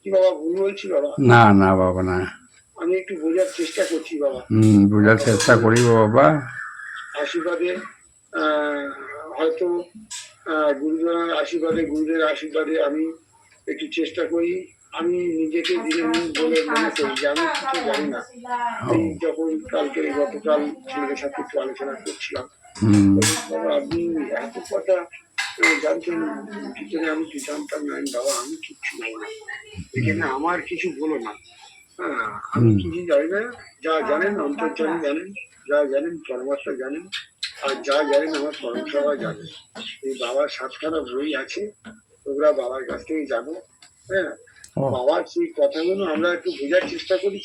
কি বাবা ভুল বলছি বাবা? না, না বাবা, না। আমি একটু বোঝার চেষ্টা করছি বাবা। হুম, বোঝার চেষ্টা করিব বাবা। আশীর্বাদে আহ হয়তো গুরুজনের আশীর্বাদে, গুরুদের আশীর্বাদে আমি একটু চেষ্টা করি। আমি নিজেকে দিনে দিন বলে মনে করি যে আমি কিছু জানি না। এই যখন কালকে গতকাল ছেলেদের সাথে একটু আলোচনা করছিলাম, হুম। বাবা আপনি এত কথা জানতেন ভিতরে, আমি কি জানতাম না। আমি বাবা আমি কিচ্ছু জানি না, এখানে আমার কিছু বলো না। হ্যাঁ, আমি কিছু জানি না। যা জানেন অন্তর্জামী জানেন, যা জানেন পরমাত্মা জানেন, আর যা জানেন আমার পরমসভা জানেন। এই বাবার 7খানা বই আছে, ওগুলা বাবার কাছ থেকে জানো। হ্যাঁ, বাবার সেই কথাগুলো আমরা একটু বোঝার চেষ্টা করি।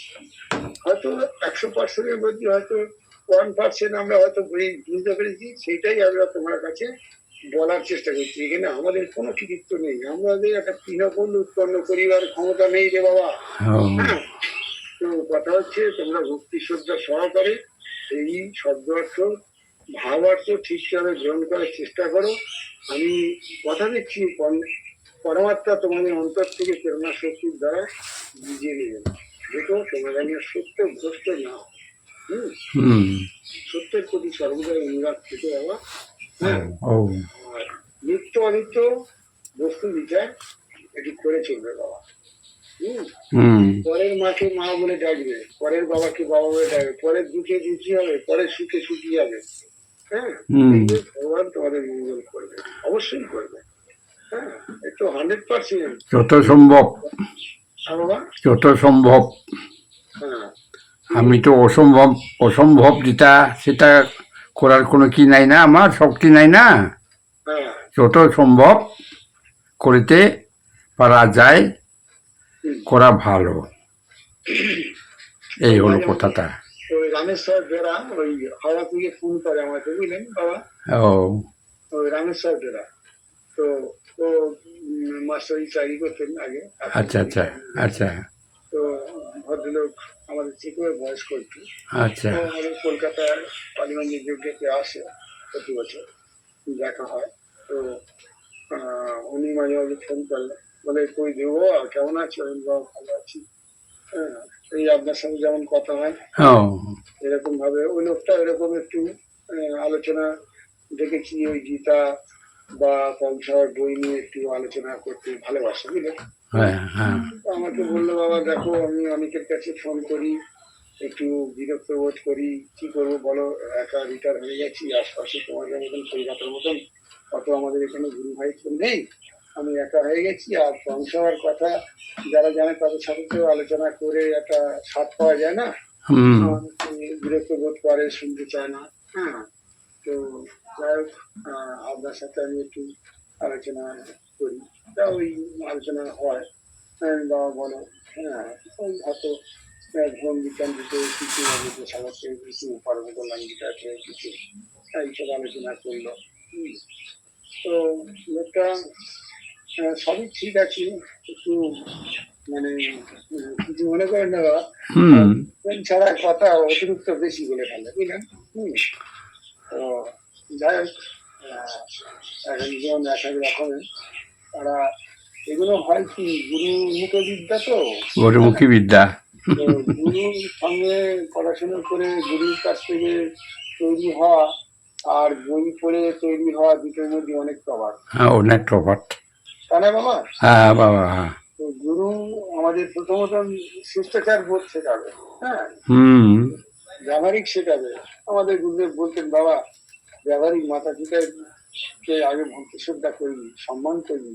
হয়তো 100%-এর মধ্যে হয়তো 1% আমরা হয়তো বুঝতে পেরেছি, সেটাই আমরা তোমার কাছে বলার চেষ্টা করছি। এখানে আমাদের কোনো কৃতিত্ব নেই, আমাদের একটা তৃণমূল উৎপন্ন করিবার ক্ষমতা নেই রে বাবা। হ্যাঁ, তো কথা হচ্ছে তোমরা ভক্তি শ্রদ্ধা সহকারে এই শব্দ অর্থ ভাব অর্থ ঠিকভাবে গ্রহণ করার চেষ্টা করো। আমি কথা দিচ্ছি পরমাত্মা তোমাদের অন্তর থেকে প্রেরণা শক্তির দ্বারা বুঝিয়ে নেবেন। দেখো তোমরা যেন সত্য ভ্রষ্ট না হও। সত্যের প্রতি সর্বদাই অনুরাগ থেকে বাবা। হ্যাঁ, আর নিত্য অনিত্য বস্তু বিচার এটি করে চলবে বাবা। পরের মাকে মা বলে ডাকবে, পরের বাবাকে বাবা বলে ডাকবে, পরের দুঃখে দুঃখী হবে, পরের সুখে সুখী যাবে। হ্যাঁ, ভগবান তোমাদের মঙ্গল করবে, অবশ্যই করবে। হ্যাঁ, একটু 100% যত সম্ভব, বাবা যত সম্ভব। হ্যাঁ আমি তো অসম্ভব অসম্ভব যেটা সেটা করার কোনো কি নাই না, আমার শক্তি নাই না। হ্যাঁ যত সম্ভব করিতে পারা যায় হুম। করা ভালো, এই ওই হলো মাঝে মাঝে কথাটা। ওই রামেশ্বর বেরা ওই হাওড়া থেকে ফোন করে আমাকে, বুঝলেন বাবা? ও ওই রামেশ্বর বেরা, তো ও মাস্টারি চাকরি করতেন আগে, এখন আচ্ছা আচ্ছা রিটায়ার হয়ে গেছে। আচ্ছা তো ভদ্রলোক আমাদের থেকে বয়স্ক একটু। আচ্ছা ও আমাদের কলকাতার কালীগঞ্জে যোগ্যতে আসে প্রতি বছর, দেখা হয়। তো উনি মাঝে মাঝে ফোন করলেন, বলে কই দেবো, কেমন আছো? আমি বললাম, ভালো আছি। হ্যাঁ, এই আপনার সঙ্গে যেমন কথা হয়, ও এরকম ভাবে ওই লোকটা এরকম একটু আলোচনা দেখেছি, ওই গীতা বা কংসার বই নিয়ে একটু আলোচনা করতে ভালোবাসে, বুঝলেন? হ্যাঁ হ্যাঁ আমাকে বললো, বাবা দেখো আমি অনেকের কাছে ফোন করি, একটু বিরক্ত বোধ করি, কি করবো বলো, একা রিটায়ার হয়ে গেছি, আশপাশে তোমাদের মতন কলকাতার মতন অত আমাদের এখানে গুরু ভাই কেউ নেই, আমি একা হয়ে গেছি। আর সংসার কথা যারা জানে তাদের সাথে তো আলোচনা করে একটা স্বাদ পাওয়া যায় না, হুম অনেকে বিরক্ত বোধ করে, শুনতে চায় না। হ্যাঁ, তো যাই হোক, আপনার সাথে আমি একটু আলোচনা করি, তা ওই আলোচনা হয়। বাবা বলো, হ্যাঁ, ওই হয়তো ধর্ম বিজ্ঞান দিতে কিছু আমাদের সামর্থ্য কিছু পারবো বললাম, গীতাকে কিছু এইসব আলোচনা করলো। হুম। তো লোকটা সবই ঠিক আছে, একটু মানে কিছু মনে করেন না বাবা, হুম ছাড়া কথা অতিরিক্ত বেশি বলে ফেলে, বুঝলেন? হম। তো যাই হোক, একজন এক এক রকমের, তারা এগুলো হয় কি গুরু মুখ বিদ্যা তো, হ্যাঁ, গরুমুখী বিদ্যা। তো গুরুর সঙ্গে পড়াশোনা করে গুরুর কাছ থেকে তৈরি হওয়া আর বই পড়ে তৈরি হওয়া দুটোর মধ্যে অনেক তফাৎ, হ্যাঁ অনেক প্রভাত। তাই না বাবা? হ্যাঁ বাবা হ্যাঁ। তো গুরু আমাদের প্রথমত শিষ্টাচার বোধ শেখাবে, হ্যাঁ, হুম ব্যবহারিক শেখাবে। আমাদের গুরুদেব বলতেন, বাবা ব্যবহারিক মাতা পিতাকে আগে ভক্তি শ্রদ্ধা করবি, সম্মান করবি,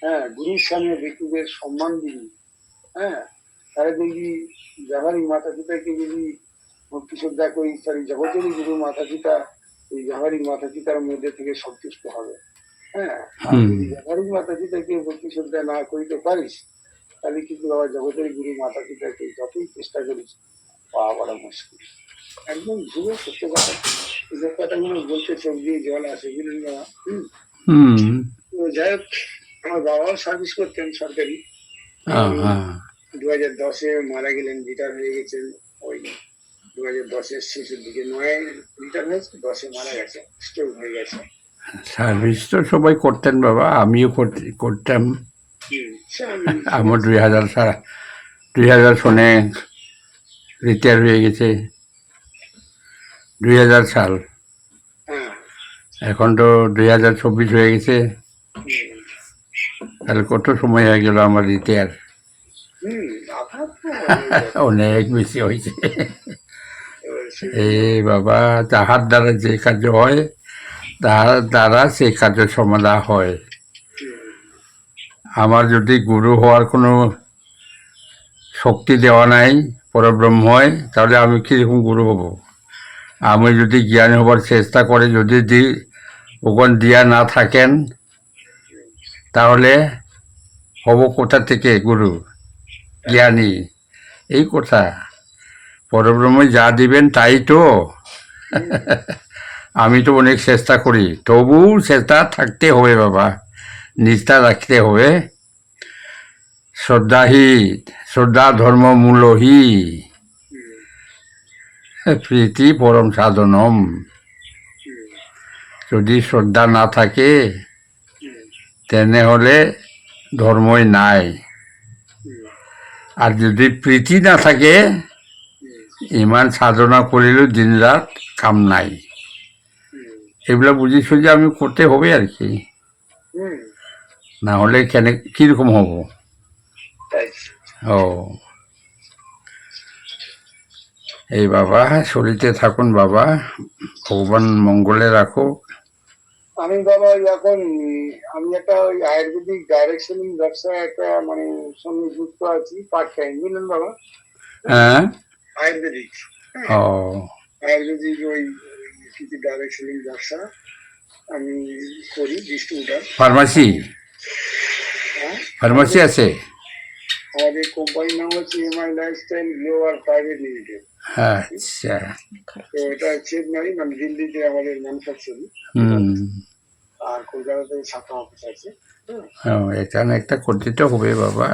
হ্যাঁ, গুরুর সামনে ব্যক্তিদের সম্মান দিবি, হ্যাঁ, তাহলে দেখবি ব্যবহারিক মাতা পিতাকে যদি ভক্তি শ্রদ্ধা করি, তাহলে জগতেরই গুরু মাতা পিতা এই ব্যবহারিক মাতা পিতার মধ্যে থেকে সন্তুষ্ট হবে। হ্যাঁ, আর হুম যদি ব্যবহারিক মাতা পিতাকে ভক্তি শ্রদ্ধা না করিতে পারিস, তাহলে কিন্তু বাবা জগতের গুরু মাতা পিতাকে যতই চেষ্টা করিস পাওয়া বড় মুশকিল। একদম ধ্রুব সত্য কথা, এই যে কথাগুলো বলতে চোখ দিয়ে জল আসে, বুঝলেন বাবা? হুম তো যাই হোক, আমার বাবাও সার্ভিস করতেন সরকারি। উনি হ্যাঁ 2010-এ মারা গেলেন, রিটায়ার হয়ে গেছেন। ওই 2010-এর শেষের দিকে, 9-এ রিটায়ার হয়েছে, 10-এ মারা গেছে, স্ট্রোক হয়ে গেছে। সার্ভিস তো সবাই করতেন বাবা, আমিও করতাম। সে আমি আমার শুনেছি। 2000 সনে রিটায়ার হয়ে গেছে, 2000 সাল। হ্যাঁ। এখন তো 2024 হয়ে গেছে, হুম। তাহলে কত সময় হয়ে গেল আমার রিটায়ার। হুম, আপনার তো অনেক বছর। অনেক বেশি হয়েছে। সেই এ জন্য বাবা, তাহার দ্বারা যে কার্য হয় তাহার দ্বারা সেই কার্য সমাধা হয়। আমার যদি গুরু হওয়ার কোনো শক্তি দেওয়া নাই পরব্রহ্ময়, তাহলে আমি কীরকম গুরু হব? আমি যদি জ্ঞান হবার চেষ্টা করে যদি ওখান দিয়া না থাকেন, তাহলে হব কোথা থেকে গুরু জ্ঞানী? এই কথা, পরব্রহ্ম যা দিবেন তাই তো। আমি তো অনেক চেষ্টা করি, তবু চেষ্টা থাকতে হবে বাবা, নিষ্ঠা রাখতে হবে। শ্রদ্ধাহি শ্রদ্ধা ধর্ম মূলহি, প্রীতি পরম সাধনম। যদি শ্রদ্ধা না থাকে তেনেহলে ধর্মই নাই। আর যদি প্রীতি না থাকে, ইমান সাধনা করিলেও দিন রাত কাম নাই। এগুলো বুঝি সুঝি আমি করতে হবে আর কি, না হলে কেন কীরকম হব? ও এই বাবা, শরীরে থাকুন বাবা, ভগবান মঙ্গলে রাখো। আমি বাবা এখন আমি একটা ওই আয়ুর্বেদিক ডাইরেকশন ব্যবসা একটা মানে সঙ্গে যুক্ত আছি পার্ট টাইম, বুঝলেন বাবা? হ্যাঁ। আয়ুর্বেদিক। হ্যাঁ, ও আয়ুর্বেদিক ওই কিছু ডাইরেক্ট সেলিং ব্যবসা আমি করি, ডিস্ট্রিবিউটার। ফার্মাসি হ্যাঁ, ফার্মাসি আছে। আমাদের কোম্পানির নাম হচ্ছে MI lifestyle global private limited. আচ্ছা। তো এটা চেন্নাই মানে দিল্লিতে আমাদের ম্যানুফ্যাকচারিং, হুম। আর কলকাতাতে শাখা অফিস আছে। হ্যাঁ, ও, এখানে একটা করতে তো হবে বাবা।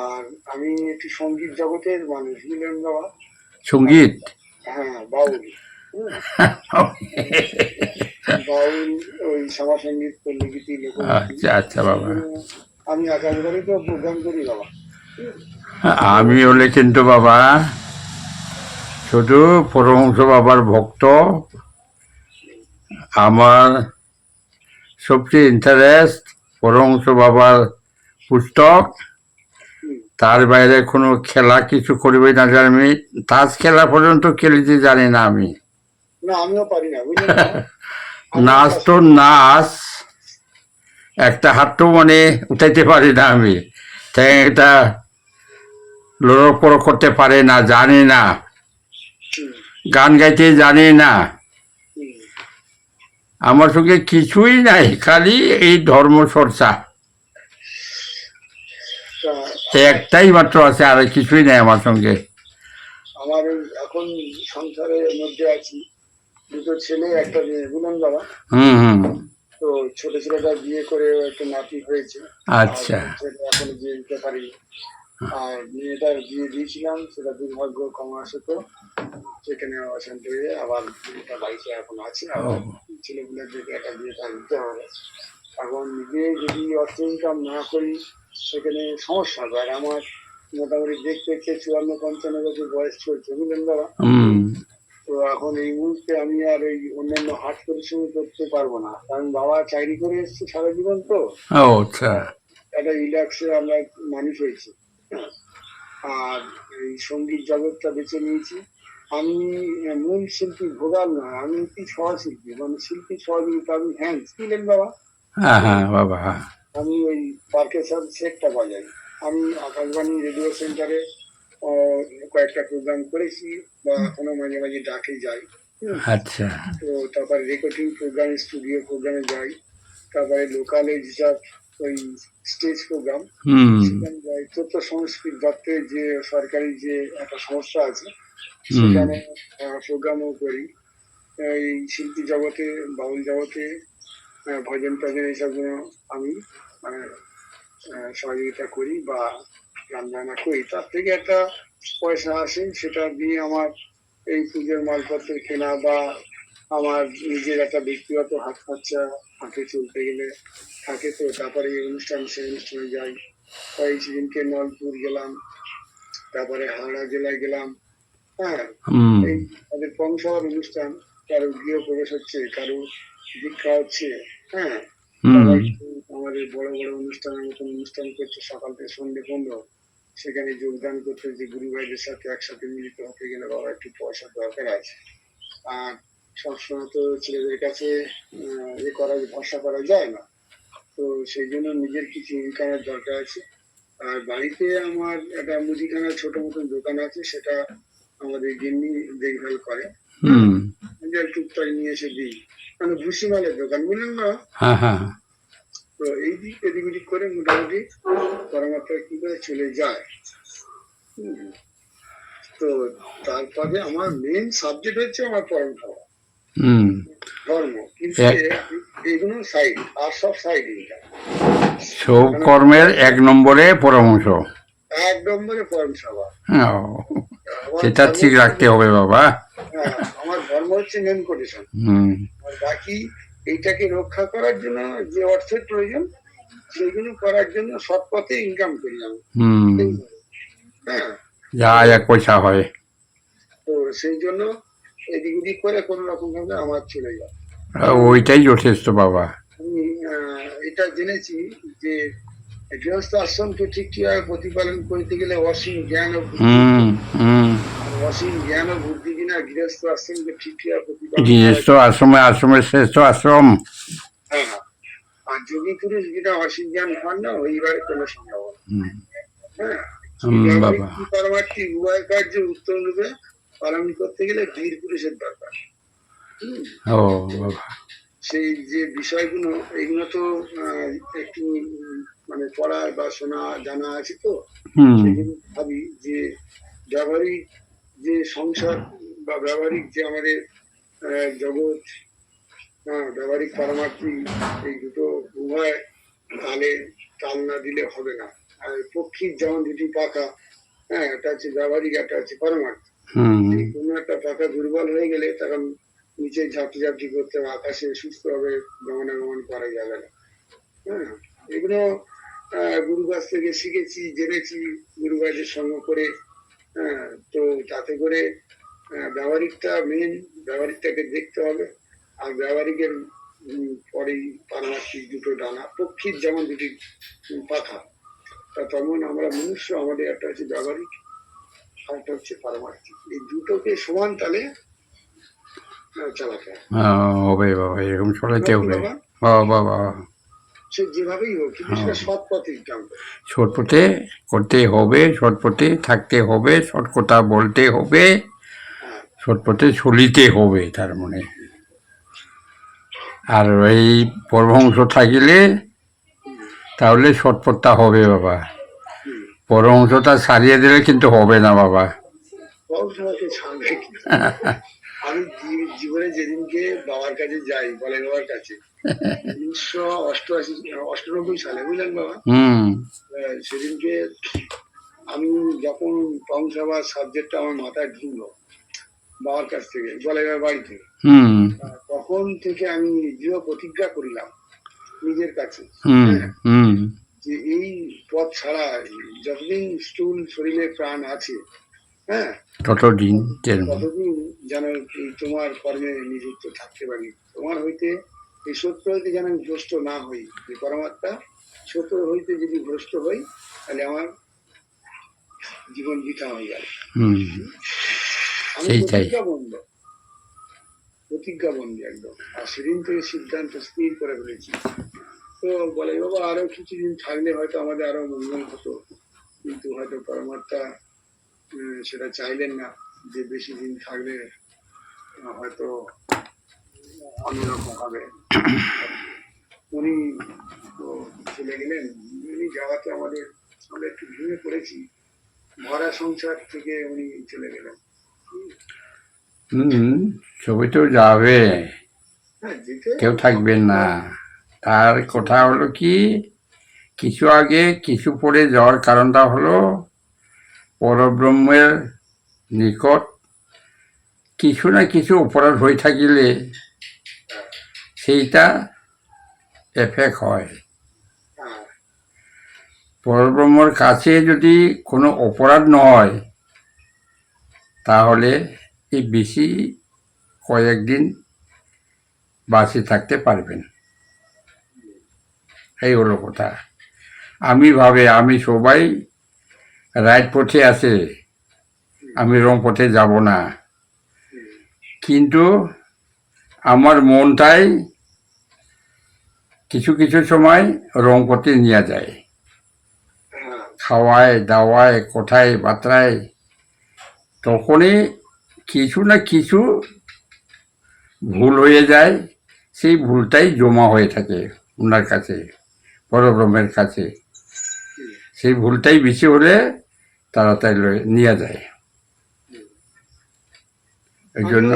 আর আমি একটু সঙ্গীত জগতের মানুষ, বুঝলেন বাবা। সঙ্গীত। হ্যাঁ, বাউল। বাউল, ওই শ্যামা সঙ্গীত, পল্লীগীতি, লোকগীতি। আচ্ছা আচ্ছা বাবা। আমি আকাশবাড়িতে প্রোগ্রাম করি বাবা। আমি হলে কিন্তু বাবা শুধু পরমহংস বাবার ভক্ত। আমার সবচেয়ে ইন্টারেস্ট পরমহংস বাবার পুস্তক। তার বাইরে কোনো খেলা কিছু করবে না জানি। আমি তাস খেলা পর্যন্ত খেলতে জানি না আমি। না, আমিও পারি না, বুঝলেন। নাচ তো নাচ, একটা হাত তো মানে উঠাইতে পারি না আমি। তাই এটা লড়পড় করতে পারে না, জানি না, গান গাইতে জানি না। আমার সঙ্গে কিছুই নাই, খালি এই ধর্ম চর্চা একটাই মাত্র আছে, আর কিছুই নাই আমার সঙ্গে। আমার এখন সংসারের মধ্যে আছি, দুটো ছেলে একটা মেয়ে, বুঝলেন বাবা। হুম। তো ছোট ছেলেটা বিয়ে করে একটা নাতি হয়েছে। আচ্ছা। এখন বিয়ে দিতে পারি। আর মেয়েটার বিয়ে দিয়েছিলাম, সেটা দুর্ভাগ্য ক্রমশত সেখানে অশান্ত হয়ে আবার মেয়েটা বাড়িতে এখন আছে। আবার ছেলেগুলোর দিকে একটা বিয়েটা দিতে হবে। এখন নিজে যদি অর্থ ইনকাম না করি সেখানে সমস্যা হবে। আর আমার মোটামুটি দেখতে দেখতে 54-55 বছর বয়স চলছে, বুঝলেন বাবা। তো এখন এই মুহূর্তে আমি আর ওই অন্যান্য হাট পরিশ্রম করতে পারবো না, কারণ বাবা চাকরি করে এসছে সারা জীবন। তো আচ্ছা। একটা রিল্যাক্সে আমরা মানুষ হয়েছি। হ্যাঁ, আর এই সঙ্গীত জগৎটা বেছে নিয়েছি। আমি মূল শিল্পী ভোগাল নয়, আমি একটি সহশিল্পী, মানে শিল্পী সহযোগিতা। আমি হ্যান্ড, বুঝলেন বাবা। হ্যাঁ বাবা। আমি ওই পার্কেশন সেটটা বাজাই। আমি আকাশবাণী রেডিও সেন্টারে কয়েকটা প্রোগ্রাম করেছি, বা এখনো মাঝে মাঝে ডাকে যাই। আচ্ছা। তো তারপরে রেকর্ডিং প্রোগ্রাম, স্টুডিও প্রোগ্রামে যাই। তারপরে লোকালে যেসব ওই স্টেজ প্রোগ্রাম সেখানে যাই। তথ্য সংস্কৃতি দপ্তরের যে সরকারি যে একটা সংস্থা আছে সেখানে প্রোগ্রামও করি। এই শিল্পী জগতে, বাউল জগতে, ভজন টজন এইসবগুলো আমি মানে সহযোগিতা করি বা গান বাজনা করি। তার থেকে একটা পয়সা আসে, সেটা দিয়ে আমার এই পুজোর মালপত্র কেনা বা আমার নিজের একটা ব্যক্তিগত হাত খরচা হাতে চলতে গেলে থাকে। তো তারপরে এই অনুষ্ঠান সেই অনুষ্ঠানে যাই। এই সেদিনকে নলপুর গেলাম, তারপরে হাওড়া জেলায় গেলাম। হ্যাঁ, এই তাদের পৌরসভার অনুষ্ঠান, কারো গৃহ প্রবেশ হচ্ছে, কারো দীক্ষা হচ্ছে। হ্যাঁ, আমাদের বড় বড় অনুষ্ঠানের মতন অনুষ্ঠান করছে সকাল থেকে সন্ধ্যে পর্যন্ত। সেখানে যোগদান করতে যে গুরু ভাইদের সাথে একসাথে মিলিত হতে গেলে বাবা একটু পয়সার দরকার আছে। আর সবসময় তো ছেলেদের কাছে ভরসা করা যায় না। তো সেই জন্য নিজের কিছু ইনকামের দরকার আছে। আর বাড়িতে আমার একটা মুদিখানা ছোট মতন দোকান আছে, সেটা আমাদের গিন্নি দেখভাল করে। টুকটাক নিয়ে এসে দিই, মানে ভুসিমালের দোকান, বুঝলেন না। তো এই দিক এদিক ওদিক করে মোটামুটি পরামর্শ কি করে চলে যায়। তো তারপরে আমার মেন সাবজেক্ট হচ্ছে আমার পরম্পরা, ধর্ম। কিন্তু এইগুলো সাইড, আর সব সাইড ইনকাম। সব কর্মের 1 নম্বরে পরামর্শ, 1 নম্বরে পরমসভা। সেটা ঠিক রাখতে হবে বাবা। আমার ধর্ম হচ্ছে মেন কন্ডিশন। আর বাকি এইটাকে রক্ষা করার জন্য যে অর্থের প্রয়োজন সেগুলো করার জন্য সৎ পথে ইনকাম করি আমি। হ্যাঁ, যা এক পয়সা হয়। তো সেই জন্য এদিক ওদিক করে কোন রকম ভাবে আমার চলে যায়, ওইটাই যথেষ্ট বাবা। আমি এটা জেনেছি যে গৃহস্থ আশ্রমকে ঠিক ঠিকভাবে প্রতিপালন করতে গেলে অসীম জ্ঞান ও অসীম জ্ঞান ও বুদ্ধি কিনা গৃহস্থ আশ্রমকে ঠিক ঠিকভাবে প্রতিপালন। গৃহস্থ আশ্রমের শ্রেষ্ঠ আশ্রম। হ্যাঁ, আর যোগী পুরুষ যেটা অসীম জ্ঞান পান না, ওইবারে কোনো সম্ভাবনা। হ্যাঁ, ব্যবহারিক বাবা কি পারমার্থী উভয় কার্য উত্তম রূপে পালন করতে গেলে বীর পুরুষের দরকার। হুম, ও বাবা সেই যে বিষয়গুলো এগুলো তো একটু মানে পড়া বা শোনা জানা আছে তো, হুম সেগুলো ভাবি যে ব্যবহারিক যে সংসার বা ব্যবহারিক যে আমাদের জগৎ, ব্যবহারিক পারমার্থী, এই দুটো উভয় তালে তাল না দিলে হবে না। আর পক্ষীর যেমন দুটি পাখা, একটা হচ্ছে ব্যবহারিক, একটা হচ্ছে পারমার্থিক। হুম এই কোনো একটা পাখা দুর্বল হয়ে গেলে তখন নিচে ঝাপটি ঝাপটি করতে হবে, আকাশে সুস্থভাবে গমনাগমন করা যাবে না। হ্যাঁ, এগুলো গুরু কাছ থেকে শিখেছি, জেনেছি, গুরু গাছের সঙ্গ করে। তো তাতে করে ব্যবহারিকটা মেন, ব্যবহারিকটাকে দেখতে হবে। আর ব্যবহারিকের পরেই পারমার্থিক দুটো ডানা, পক্ষীর যেমন দুটি পাখা, তা তেমন আমরা মনুষ্য, আমাদের একটা হচ্ছে ব্যবহারিক, আরেকটা হচ্ছে পারমার্থিক। এই দুটোকে সমান তালে চালাতে হবে। হবে বাবা, এরকম চলাইতে নাকি হবে। বাবা? ও বাবা, সে যেভাবেই হোক, কিন্তু সেটা সৎ পথেই টানবে। সৎ পথে করতে হবে, সৎ পথে থাকতে হবে, সৎ কথা বলতে হবে, হ্যাঁ, সৎ পথে চলিতে হবে তার মানে। আর এই পরমহংস থাকিলে তাহলে সৎ পথটা হবে বাবা। হুম। পরমহংসটা ছাড়িয়ে দিলে কিন্তু হবে না বাবা। পড়াশোনাকে ছাড়বে কি? আমি জীবনে যেদিনকে বাবার কাছে যাই, বলাই বাবার কাছে, 1988-98 সালে, বুঝলেন বাবা, হুম সেদিনকে আমি যখন কংসাবার সাবজেক্টটা আমার মাথায় ঢুকলো বাবার কাছ থেকে, বলাই বাবার বাড়ি থেকে, হুম তখন থেকে আমি দৃঢ় প্রতিজ্ঞা করিলাম নিজের কাছে, হুম হুম যে এই পথ ছাড়া যতদিন স্থূল শরীরে প্রাণ আছে, হ্যাঁ, ততদিন ততদিন যেন এই তোমার কর্মে নিযুক্ত থাকতে পারি। তোমার হইতে, এই সত্য হইতে যেন আমি ভ্রষ্ট না হই। যে পরমাত্মা সত্য হইতে যদি ভ্রষ্ট হই, তাহলে আমার জীবন বৃথা হয়ে গেল। হুম আমি সেইটাই। প্রতিজ্ঞাবন্ধী একদম। আর সেদিন থেকে সিদ্ধান্ত স্থির করে ফেলেছি। তো বলে বাবা আরো কিছুদিন থাকলে হয়তো আমাদের আরো মঙ্গল হতো, কিন্তু হয়তো পরমাত্মা সেটা চাইলেন না, যে বেশি দিন থাকলে হয়তো অন্যরকম হবে। উনি তো চলে গেলেন। উনি যাওয়াতে আমরা একটু ভেঙে পড়েছি, ভরা সংসার থেকে উনি চলে গেলেন। হুম, সবই তো যাবে, হ্যাঁ, যেতে কেউ থাকবেন না। তার কথা হলো কি, কিছু আগে কিছু পরে যাওয়ার কারণটা হলো পরব্রহ্মের নিকট কিছু না কিছু অপরাধ হয়ে থাকিলে সেইটা এফেক্ট হয়। হ্যাঁ, পরব্রহ্মর কাছে যদি কোনো অপরাধ নয়, তাহলে এই বেশি কয়েকদিন বাঁচে থাকতে পারবেন। এই হলো কথা। আমি সবাই রাইট পথে আছে, আমি রং পথে যাব না, কিন্তু আমার মনটাই কিছু কিছু সময় রং পথে নিয়ে যায়, হ্যাঁ, খাওয়ায় দাওয়ায় কথায় বার্তায়। তখনই কিছু না কিছু ভুল হয়ে যায়, সেই ভুলটাই জমা হয়ে থাকে ওনার কাছে, পরব্রহ্মের কাছে। সেই ভুলটাই বেশি হলে তাড়াতাড়ি নিয়ে যায়। এই জন্য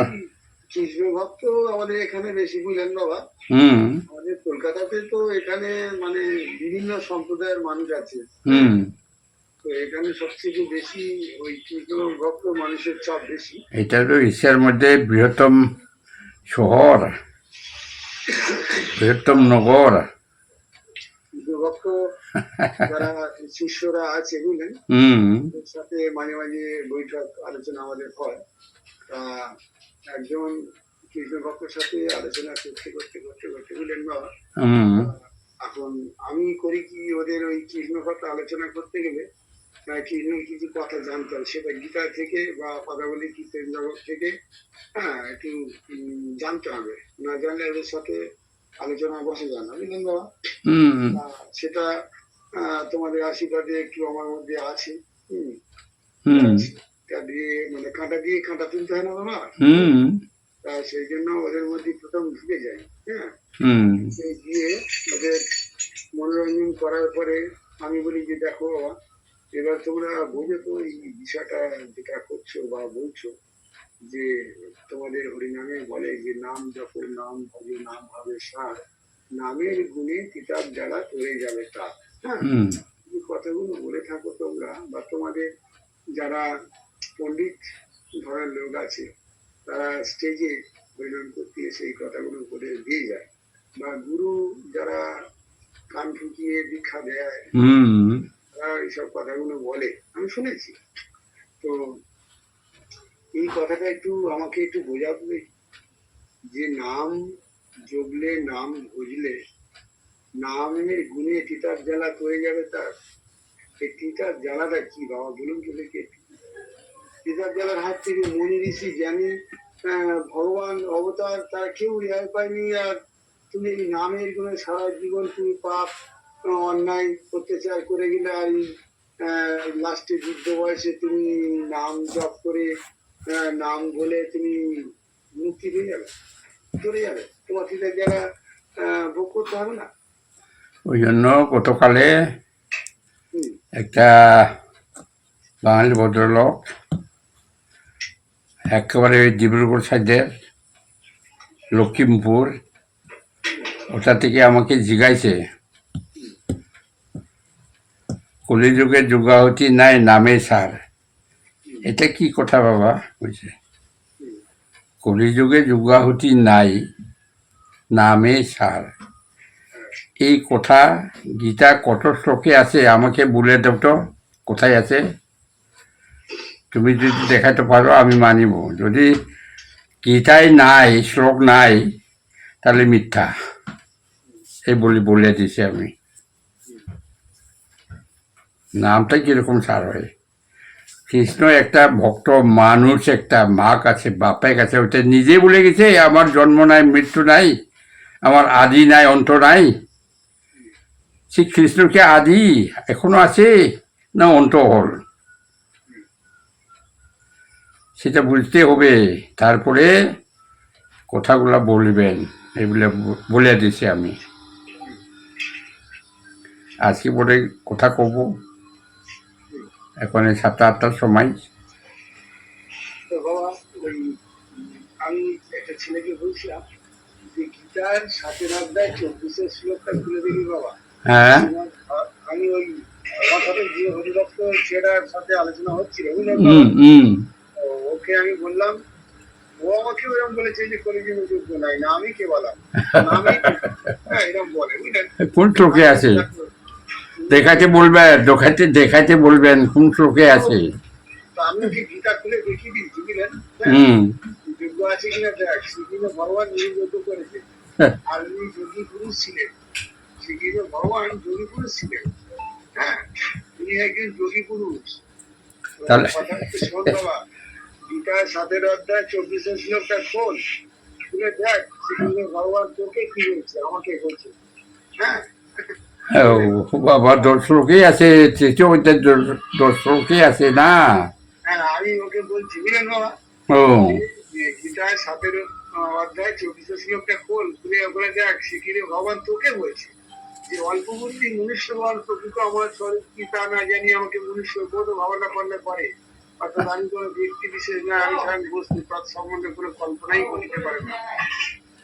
কৃষ্ণ ভক্ত আমাদের এখানে বেশি, বুঝলেন বাবা। হুম আমাদের কলকাতাতে তো এখানে মানে বিভিন্ন সম্প্রদায়ের মানুষ আছে। হুম তো এখানে সবচেয়ে বেশি ওই কৃষ্ণ ভক্ত মানুষের চাপ বেশি। এটা তো এশিয়ার মধ্যে বৃহত্তম শহর, বৃহত্তম নগর। কৃষ্ণ ভক্ত যারা শিষ্যরা আছে, বুঝলেন, হুম ওদের সাথে মাঝে মাঝে বৈঠক আলোচনা আমাদের হয়। তা একজন কৃষ্ণ ভক্তের সাথে আলোচনা করতে করতে করতে করতে, বুঝলেন বাবা, হুম এখন আমি করি কি, ওদের ওই কৃষ্ণ কথা আলোচনা করতে গেলে কৃষ্ণের কিছু কথা জানতে হবে, সেটা গীতা থেকে বা পদাবলী কীর্তন জগৎ থেকে, একটু জানতে হবে। না জানলে ওদের সাথে আলোচনা বসে যায় না, বুঝলেন বাবা। হুম সেটা তোমাদের আশীর্বাদে একটু আমার মধ্যে আছে। হুম, হুম তা দিয়ে মানে কাঁটা দিয়ে কাঁটা তুলতে হয় না বাবা, হুম তা সেই জন্য ওদের মধ্যে প্রথম ঢুকে যায়। হ্যাঁ, হুম সেই গিয়ে ওদের মনোরঞ্জন করার পরে আমি বলি যে দেখো বাবা, এবার তোমরা বুঝে তো এই বিষয়টা যেটা করছো বা বলছো যে তোমাদের হরিনামে বলে যে নাম যখন নাম হবে নাম হবে সার, নামের গুণে কিতাব যারা তরে যাবে তার। হ্যাঁ, হুম এই কথাগুলো বলে থাকো তোমরা বা তোমাদের যারা পণ্ডিত ধরনের লোক আছে তারা স্টেজে হরিনাম করতে এসে এই কথাগুলো উপদেশ দিয়ে যায়, বা গুরু যারা কান ফুটিয়ে দীক্ষা দেয় হুম তারা এইসব কথাগুলো বলে, আমি শুনেছি। তো এই কথাটা একটু আমাকে একটু বোঝাবে যে নাম জপলে নাম বুঝলে নামের গুণে তিতার জ্বালা করে যাবে তার, এই তিতার জ্বালাটা কি বাবা বলুন তো দেখি। তিতার জ্বালার হাত থেকে মনি ঋষি জ্ঞানী ভগবান অবতার তার কেউ রেহাই পায়নি, আর তুমি এই নামের গুণে সারা জীবন তুমি পাপ অন্যায় অত্যাচার করে গেলে, আর লাস্টে বৃদ্ধ বয়সে তুমি নাম জপ করে নাম বলে তুমি মুক্তি পেয়ে যাবে, চলে যাবে, তোমার তিতার জ্বালা ভোগ করতে হবে না। ওই জন্য গতকালে হুম, একটা বাঙালি ভদ্রলোক একেবারে ওই ডিব্রুগড় সাইডের লক্ষ্মীমপুর, ওটা থেকে আমাকে জিজ্ঞাসে কলিযুগে যুগাহতি নাই নামে সার। এটা কি কথা বাবা? বুঝছে, হুম, কলিযুগে যুগাহতি নাই নামে সার, এই কথা গীতা কত শ্লোকে আছে আমাকে বলে দাও তো, কোথায় আছে? তুমি যদি দেখাতে পারো আমি মানিব, যদি গীতায় নাই, শ্লোক নাই, তাহলে মিথ্যা, এই বলে দিছি আমি। নামটা কিরকম সার হয়? কৃষ্ণ একটা ভক্ত মানুষ, একটা মা কাছে বাপের কাছে, ওটা নিজে বলে গেছে আমার জন্ম নাই মৃত্যু নাই, আমার আদি নাই অন্ত নাই। সে কৃষ্ণকে আদি এখনো আছে না অন্ত হল, সেটা বুঝতে হবে, তারপরে কথাগুলা বলবেন, এগুলো বলে দিছি আমি। আজকে বলে কথা কব, এখন এই 7-8টার সময়। তো বাবা ওই আমি একটা ছেলেকে বলছিলাম যে গীতার 7 অধ্যায় 24 শ্লোকটা খুলে দেখি বাবা। হ্যাঁ আমি ওই আমার সাথে যে হরিভক্ত ছেলেটার সাথে আলোচনা হচ্ছিল বুঝলেন বাবা, হুম হুম তো ওকে আমি বললাম, ও আমাকে ওরকম বলেছে যে কলিযুগে যোগ্য নাই, না আমি কে বললাম নামই হ্যাঁ এরকম বলে বুঝলেন। কোন শ্লোকে আমি আছে? দেখো, দেখাতে বলবেন, দেখাতে বলবেন কোন শ্লোকে আছে। তো আমি ওকে গীতা খুলে দেখিয়ে দিয়েছি বুঝলেন। হ্যাঁ, হুম যোগ্য আছে কিনা দেখ, শ্রীকৃষ্ণ ভগবান যোগ্য করেছে, আর উনি যোগী পুরুষ ছিলেন, শ্রীকৃষ্ণ ভগবান যোগী পুরুষ ছিলেন। হ্যাঁ, উনি একজন যোগী পুরুষ। তো তাহলে কথা হচ্ছে শোন বাবা, গীতার 7 অধ্যায় 24 শ্লোকটা খোল, খুলে দেখ শ্রীকৃষ্ণ ভগবান তোকে কি বলছে, আমাকে বলছে। হ্যাঁ, ও বাবা, 10 শ্লোকেই আছে, তৃতীয় অধ্যায় 10 শ্লোকেই আছে না? হ্যাঁ আমি ওকে বলছি বুঝলেন বাবা, ও যে গীতার 7 অধ্যায় 24 শ্লোকটা খোল, খুলে ওখানে দেখ শ্রীকৃষ্ণ ভগবান তোকে বলছে যে অল্প বুদ্ধি মনুষ্যগণ প্রকৃত আমার স্বরূপ কি তা না জানি আমাকে মনুষ্য বোধ ভাবনা করলে পারে, অর্থাৎ আমি কোনো ব্যক্তি বিশেষ না, আমি সাধারণ বস্তু তৎ সম্বন্ধে কোনো কল্পনাই করিতে পারে না।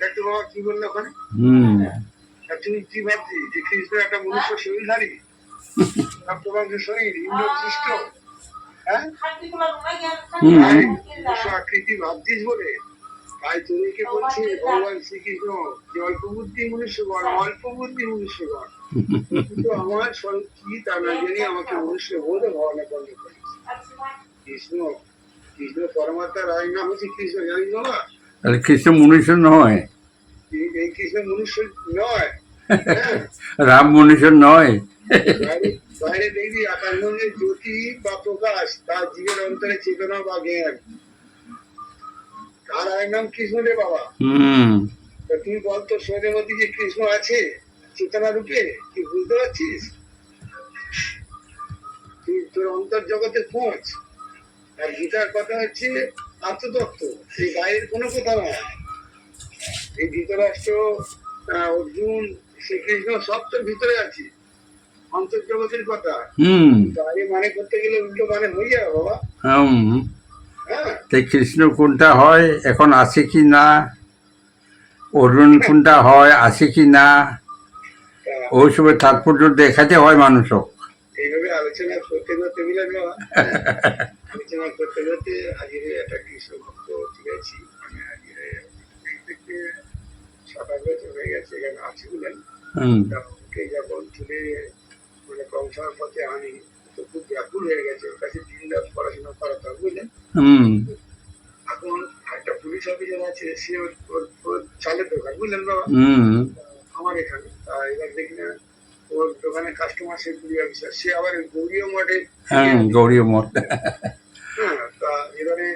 দেখতে বাবা কি বললো ওখানে, হুম আর তুমি কি ভাবছি যে কৃষ্ণ একটা মনুষ্য শরীরধারী, প্রাপ্তবংশ শরীর ইন্দ্র সৃষ্ট, হ্যাঁ হুম তাই মনুষ্য আকৃতি ভাবছিস বলে, তাই তোদেরকে বলছি ভগবান শ্রীকৃষ্ণ যে অল্প বুদ্ধি মনুষ্যগণ, অল্প বুদ্ধি মনুষ্যগণ কিন্তু আমার স্বরূপ কি তা না জানি আমাকে মনুষ্য বোধ ভাবনা করলে পারে। কৃষ্ণ কৃষ্ণ পরমাত্মা রায় নাম হচ্ছে কৃষ্ণ, জানিস বাবা? তাহলে কৃষ্ণ মনুষ্য নয়, এই কৃষ্ণ মনুষ্য নয়। হ্যাঁ, রাম মনুষ্য নয়। বাইরে বাইরে দেখবি আকাশ মন্দির জ্যোতি বা প্রকাশ, তার জীবের অন্তরে চেতনা বা জ্ঞান, তার আয়ের নাম কৃষ্ণ রে বাবা। হুম তা তুই বলতো শরীরের মধ্যে যে কৃষ্ণ আছে চেতনা রূপে, তুই বুঝতে পারছিস? তোর অন্তর্জগতে পৌঁছ। আর গীতার কথা হচ্ছে আত্মতত্ত্ব, এই বাইরের কোনো কথা নয়। এই ধৃতরাষ্ট্র, অর্জুন, শ্রীকৃষ্ণ সব তোর ভিতরে আছে, অন্তর্জগতের কথা। হুম বাইরে মানে করতে গেলে উল্টো মানে হয়ে যাবে বাবা। হুম হ্যাঁ, তাই কৃষ্ণ কোনটা হয় এখন আছে কি না, অরুণ কোনটা হয় আছে কি না, তা ওইসবের তাৎপর্য দেখাতে হয় মানুষও। এইভাবে আলোচনা করতে করতে বুঝলেন বাবা, আলোচনা করতে করতে আজকে একটা কৃষ্ণ ভক্ত ঠিক আছে, মানে আজকে থেকে 7-8 বছর হয়ে গেছে এখানে আছে বুঝলেন। হুম তা ওকে যখন তুলে মানে কংসার পথে আনি, তো খুব ব্যাকুল হয়ে গেছে, ওর কাছে দিন রাত পড়াশোনা করাতে হবে বুঝলেন। হুম এখন একটা পুলিশ অফিসার আছে, সে ওর চালের দোকান বুঝলেন বাবা, হুম আমার এখানে। তা এবার দেখি না ওর দোকানে কাস্টমার, সে পুলিশ অফিসার, সে আবার গৌরীয় মঠে। হ্যাঁ গৌরী মঠ। হ্যাঁ, তা এবারে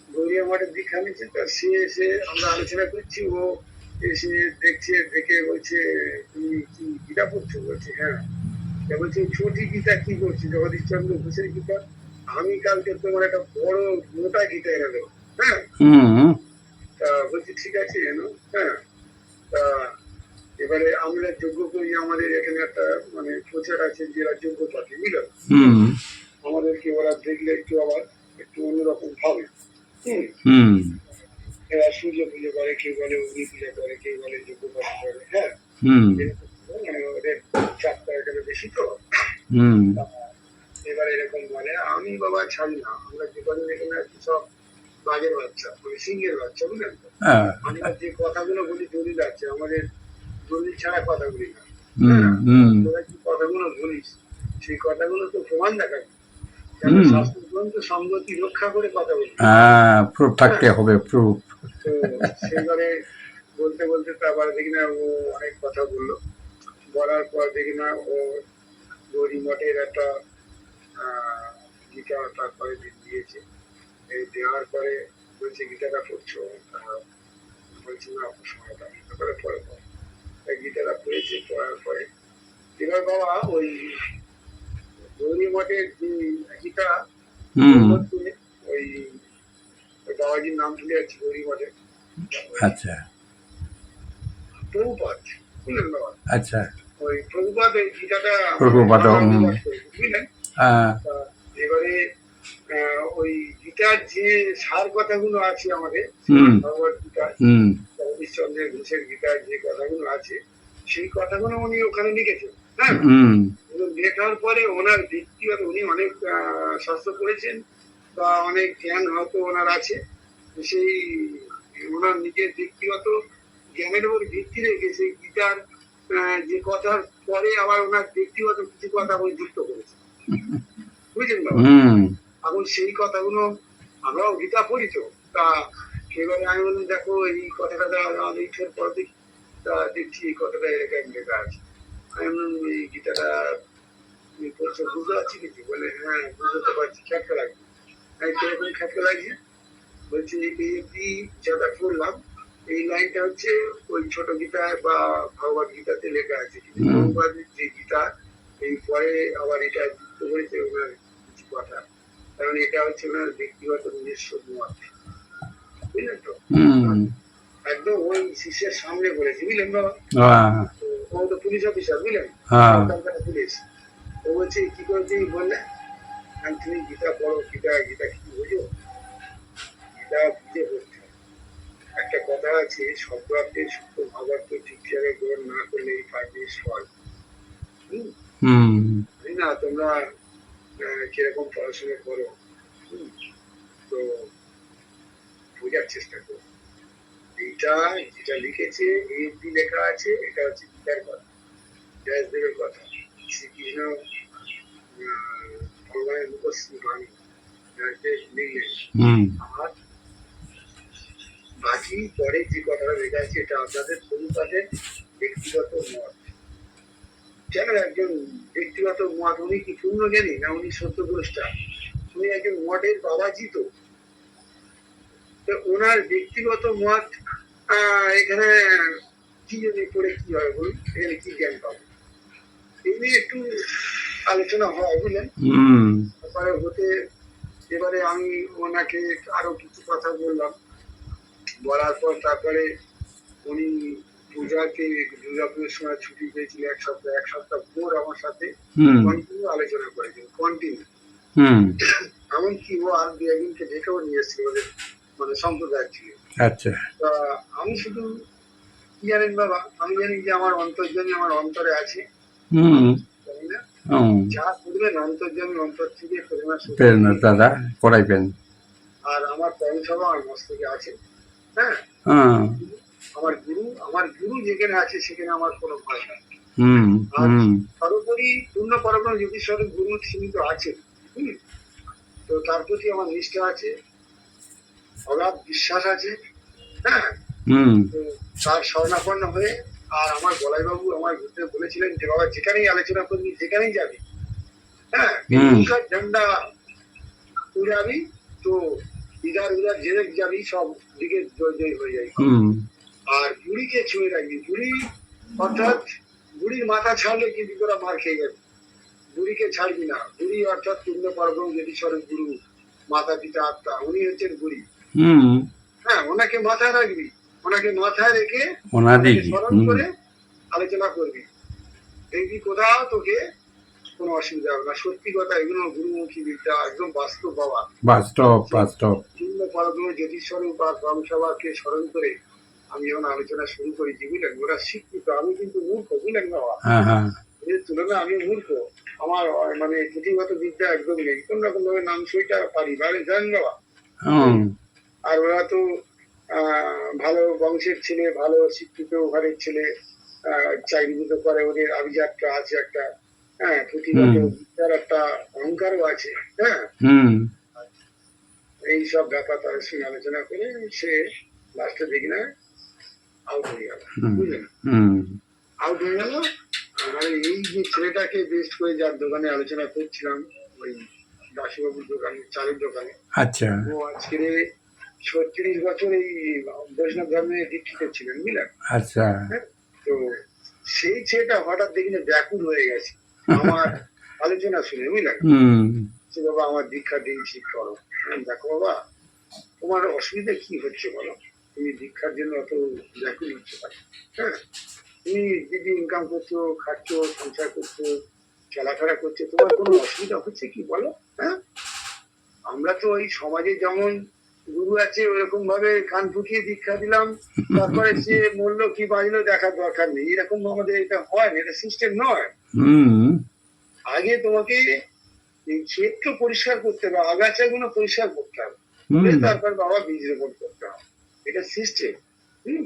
গৌরীয় মঠের দীক্ষা নিচ্ছে, তা সে এসে আমরা আলোচনা করছি, ও এসে দেখছে, দেখে বলছে তুমি কি গীতা পড়ছো? বলছে হ্যাঁ। তা বলছে ছোটি গীতা কি করছি? জগদীশ চন্দ্র ঘোষের গীতা। আমি কালকে তোমার একটা বড় মোটা গীতা এনে দেবো। হ্যাঁ, হুম তা বলছি ঠিক আছে এনো। হ্যাঁ, তা এবারে আমরা যোগ্য করি, আমাদের এখানে একটা মানে প্রচার আছে, জেলা যোগ্য পাখি বুঝলেন। হুম আমাদেরকে ওরা দেখলে একটু আবার একটু অন্যরকম ভাবে। হুম, হুম এরা সূর্য পুজো করে, কেউ বলে অগ্নি পূজা করে, কেউ বলে যোগ্য পাঠি করে। হ্যাঁ, হুম এরকম মানে ওদের চাপটা এখানে বেশি তো। হুম এবার এরকম বলে, আমি বাবা ছাড়ি না, আমরা যে কদিন এখানে আছি সব বাঘের বাচ্চা, মানে সিংহের বাচ্চা বুঝলেন তো। হ্যাঁ, আমরা যে কথাগুলো বলি দলিল আছে, আমাদের দলিল ছাড়া কথা বলি না। হুম হ্যাঁ, হুম তোরা যে কথাগুলো বলিস, সেই কথাগুলো তো প্রমাণ দেখাবি, কেন হুম শাস্ত্র গ্রন্থ সঙ্গতি রক্ষা করে কথা বলি। হ্যাঁ প্রুফ থাকতে হবে, প্রুফ। তো সেইবারে বলতে বলতে তো আবার দেখি না ও অনেক কথা বললো, বলার পর দেখি না ও গৌরী মঠের একটা আহ, গীতা তারপরে দিয়েছে। এই দেওয়ার পরে বলছে গীতাটা পড়ছো? বলছি না অত সময়টা নেই, তারপরে পরে পড়ো। তাই গীতাটা পড়েছে, পড়ার পরে এবার বাবা ওই গৌরী মঠের যে গীতা হুম মধ্যে ওই ওই বাবাজির নাম ভুলে যাচ্ছি, গৌরী মঠের আচ্ছা প্রভুপাদ বুঝলেন বাবা। আচ্ছা ওই প্রভুপাদ এই গীতাটা প্রভুপাদ, বাংলা হুম। অনুবাদ করেছে, বুঝলেন। হ্যাঁ তা এবারে ওই গীতার যে সার কথাগুলো আছে আমাদের হুম। ভগবত গীতা, হুম জগদীশ চন্দ্রের ঘোষের গীতার যে কথাগুলো আছে, সেই কথাগুলো উনি ওখানে লিখেছেন। হ্যাঁ, হুম এবং লেখার পরে ওনার ব্যক্তিগত, উনি অনেক শাস্ত্র পড়েছেন বা অনেক জ্ঞান হয়তো ওনার আছে, সেই ওনার নিজের ব্যক্তিগত জ্ঞানের উপর ভিত্তি রেখে সেই গীতার যে কথার পরে আবার ওনার ব্যক্তিগত কিছু কথা উনি যুক্ত করেছেন, বুঝলেন বাবা। হুম এখন সেই কথাগুলো আমরাও গীতা পড়ি তো, তা এবারে আমি বললাম দেখো এই কথাটা লিখার পর দেখি, তা দেখছি এই কথাটা এরকম লেখা আছে। আমি বললাম এই গীতাটা তুমি পড়ছো, বুঝতে পারছি কিছু? বলে হ্যাঁ বুঝতে পারছি, খ্যাপটা লাগছে। আমি কিরকম খ্যাপটা লাগছে? বলছি এই অব্দি যেটা পড়লাম, এই লাইনটা হচ্ছে ওই ছোট গীতায় বা ভগবত গীতাতে লেখা আছে, কিন্তু ভগবতের যে গীতা এই পরে আবার এটা যুক্ত করেছে ওনার কিছু কথা, কারণ এটা হচ্ছে ওনার ব্যক্তিগত নিজস্ব মত, বুঝলেন তো। হুম একদম ওই শিষ্যের সামনে বলেছে, বুঝলেন বাবা। হ্যাঁ তো ও তো পুলিশ অফিসার বুঝলেন, হ্যাঁ কলকাতা পুলিশ। ও বলছে কি করে তুমি বললে? আমি তুমি গীতা পড়ো, গীতা গীতা কি বুঝো? গীতা বুঝে বলতে হবে। একটা কথা আছে, শব্দার্থের সূক্ষ্ম ভাবার্থ ঠিক জায়গায় গ্রহণ না করলে এই কাজের ফল। হুম, হুম জানি না তোমরা কিরকম পড়াশোনা করো, হুম, তো বোঝার চেষ্টা করো। এইটা যেটা লিখেছে, এই অব্দি লেখা আছে, এটা হচ্ছে গীতার কথা, ব্যাসদেবের কথা, শ্রীকৃষ্ণ ভগবানের মুখশ্রী বাণী ব্যাসদেব লিখলেন। হুম আর বাকি পরে যে কথাটা লেখা আছে, এটা আপনাদের প্রভুপাদের ব্যক্তিগত মত। কেন একজন ব্যক্তিগত মত? উনি কি পূর্ণ জ্ঞানী না উনি সত্যদ্রষ্টা? উনি একজন মঠের বাবাজি তো। তো ওনার ব্যক্তিগত মত এখানে কি যদি পড়ে কি হবে বলুন, এখানে কি জ্ঞান পাবো? এই নিয়ে একটু আলোচনা হয় বুঝলেন। হুম তারপরে হতে এবারে আমি ওনাকে আরো কিছু কথা বললাম, বলার পর তারপরে উনি পূজাতে দুর্গাপুজোর সময় ছুটি পেয়েছিল এক সপ্তাহ ভোর আমার সাথে হুম কন্টিনিউ আলোচনা করেছিল, কন্টিনিউ। হুম এমনকি ও আর দু একদিনকে ডেকেও নিয়ে এসেছিল ওদের মানে সম্প্রদায় ছিল। আচ্ছা তা আমি শুধু কি জানেন বাবা, আমি জানি যে আমার অন্তর্জনী আমার অন্তরে আছে, হুম জানি না হুম যা করবেন অন্তর্জনী অন্তর থেকে প্রেরণা শক্তি প্রেরণা দিয়ে। দ্বারা করাইবেন। আর আমার পরমসভা আমার মস্তকে আছে। হ্যাঁ, হ্যাঁ আমার গুরু যেখানে আছে সেখানে আমার কোনো ভয় নাই। হুম আর হুম সর্বোপরি পূর্ণ পরব্রহ্ম জ্যোতিস্বরূপ গুরু সীমিত আছে। হুম, তো তার প্রতি আমার নিষ্ঠা আছে, অগাধ বিশ্বাস আছে। হ্যাঁ, হুম তো তার শরণাপন্ন হয়ে, আর আমার বলাই বাবু আমার ঘুরতে বলেছিলেন যে বাবা যেখানেই আলোচনা করবি যেখানেই যাবি, হ্যাঁ হুম উনকা ঝান্ডা উড়াবি, তো ইধার উধার যেদিক যাবি সব দিকে জয় জয় হয়ে যাবে। হুম আর বুড়িকে ছুঁয়ে রাখবি, বুড়ি অর্থাৎ বুড়ির মাথা ছাড়লে কিন্তু তোরা মার খেয়ে যাবি, বুড়িকে ছাড়বি না। বুড়ি অর্থাৎ পূর্ণ পরব্রহ্ম জ্যোতিস্বরূপ গুরু, মাতা পিতা আত্মা, উনি হচ্ছেন বুড়ি। হুম হ্যাঁ, ওনাকে মাথায় রাখবি, ওনাকে মাথায় রেখে ওনারই ওনাকে স্মরণ হুম করে আলোচনা করবি, দেখবি কোথাও তোকে কোনো অসুবিধা হবে না। সত্যি কথা, এগুলো গুরুমুখী বিদ্যা, একদম বাস্তব বাবা। বাস্তব বাস্তব পূর্ণ পরব্রহ্ম জ্যোতিস্বরূপ বা পরমসভাকে স্মরণ করে আমি যখন আলোচনা শুরু করেছি বুঝলেন, ওরা শিক্ষিত, আমি কিন্তু মূর্খ বুঝলেন বাবা। হ্যাঁ হ্যাঁ এর তুলনায় আমি মূর্খ, আমার মানে পুঁথিগত বিদ্যা একদম নেই, কোন রকম ভাবে নাম সইটা পারি বাইরে জানেন বাবা। হুম আর ওরা তো ভালো বংশের ছেলে, ভালো শিক্ষিত ঘরের ছেলে, চাকরিভূত করে, ওদের আভিজাতটা আছে একটা। হ্যাঁ, পুঁথিগত হুম বিদ্যার একটা অহংকারও আছে। হ্যাঁ, হুম এইসব ব্যাপার তাদের সঙ্গে আলোচনা করে সে লাস্টে দেখি না আউট হয়ে গেল হুম বুঝলেন, হুম আউট হয়ে গেল। মানে এই যে ছেলেটাকে বেস্ট করে যার দোকানে আলোচনা করছিলাম, ওই দাসুবাবুর দোকানে, চালের দোকানে, আচ্ছা ও আজকে 36 বছর এই বৈষ্ণব ধর্মে দীক্ষিত ছিলেন বুঝলেন। আচ্ছা হ্যাঁ, তো সেই ছেলেটা হঠাৎ দেখি না ব্যাকুল হয়ে গেছে আমার আলোচনা শুনে বুঝলেন। হুম যে বাবা আমার দীক্ষা দিয়েছি করো। দেখো বাবা, তোমার অসুবিধা কি হচ্ছে বলো, তুমি দীক্ষার জন্য অত ব্যাকুল হচ্ছে পারো। হ্যাঁ, তুমি যদি ইনকাম করছো, খাচ্ছ, সংসার করছো, চলাফেরা করছো, তোমার কোনো অসুবিধা হচ্ছে কি বলো। হ্যাঁ, আমরা তো ওই সমাজে যেমন গুরু আছে ওরকম ভাবে কান ফুটিয়ে দীক্ষা দিলাম, তারপরে সে মরলো কি বাঁচলো দেখার দরকার নেই, এরকম আমাদের এটা হয় না, এটা সিস্টেম নয়। হুম আগে তোমাকে এই ক্ষেত্র পরিষ্কার করতে হবে, আগাছাগুলো পরিষ্কার করতে হবে, হুম তারপর বাবা বীজ রোপণ করতে হবে, এটা সিস্টেম। হম,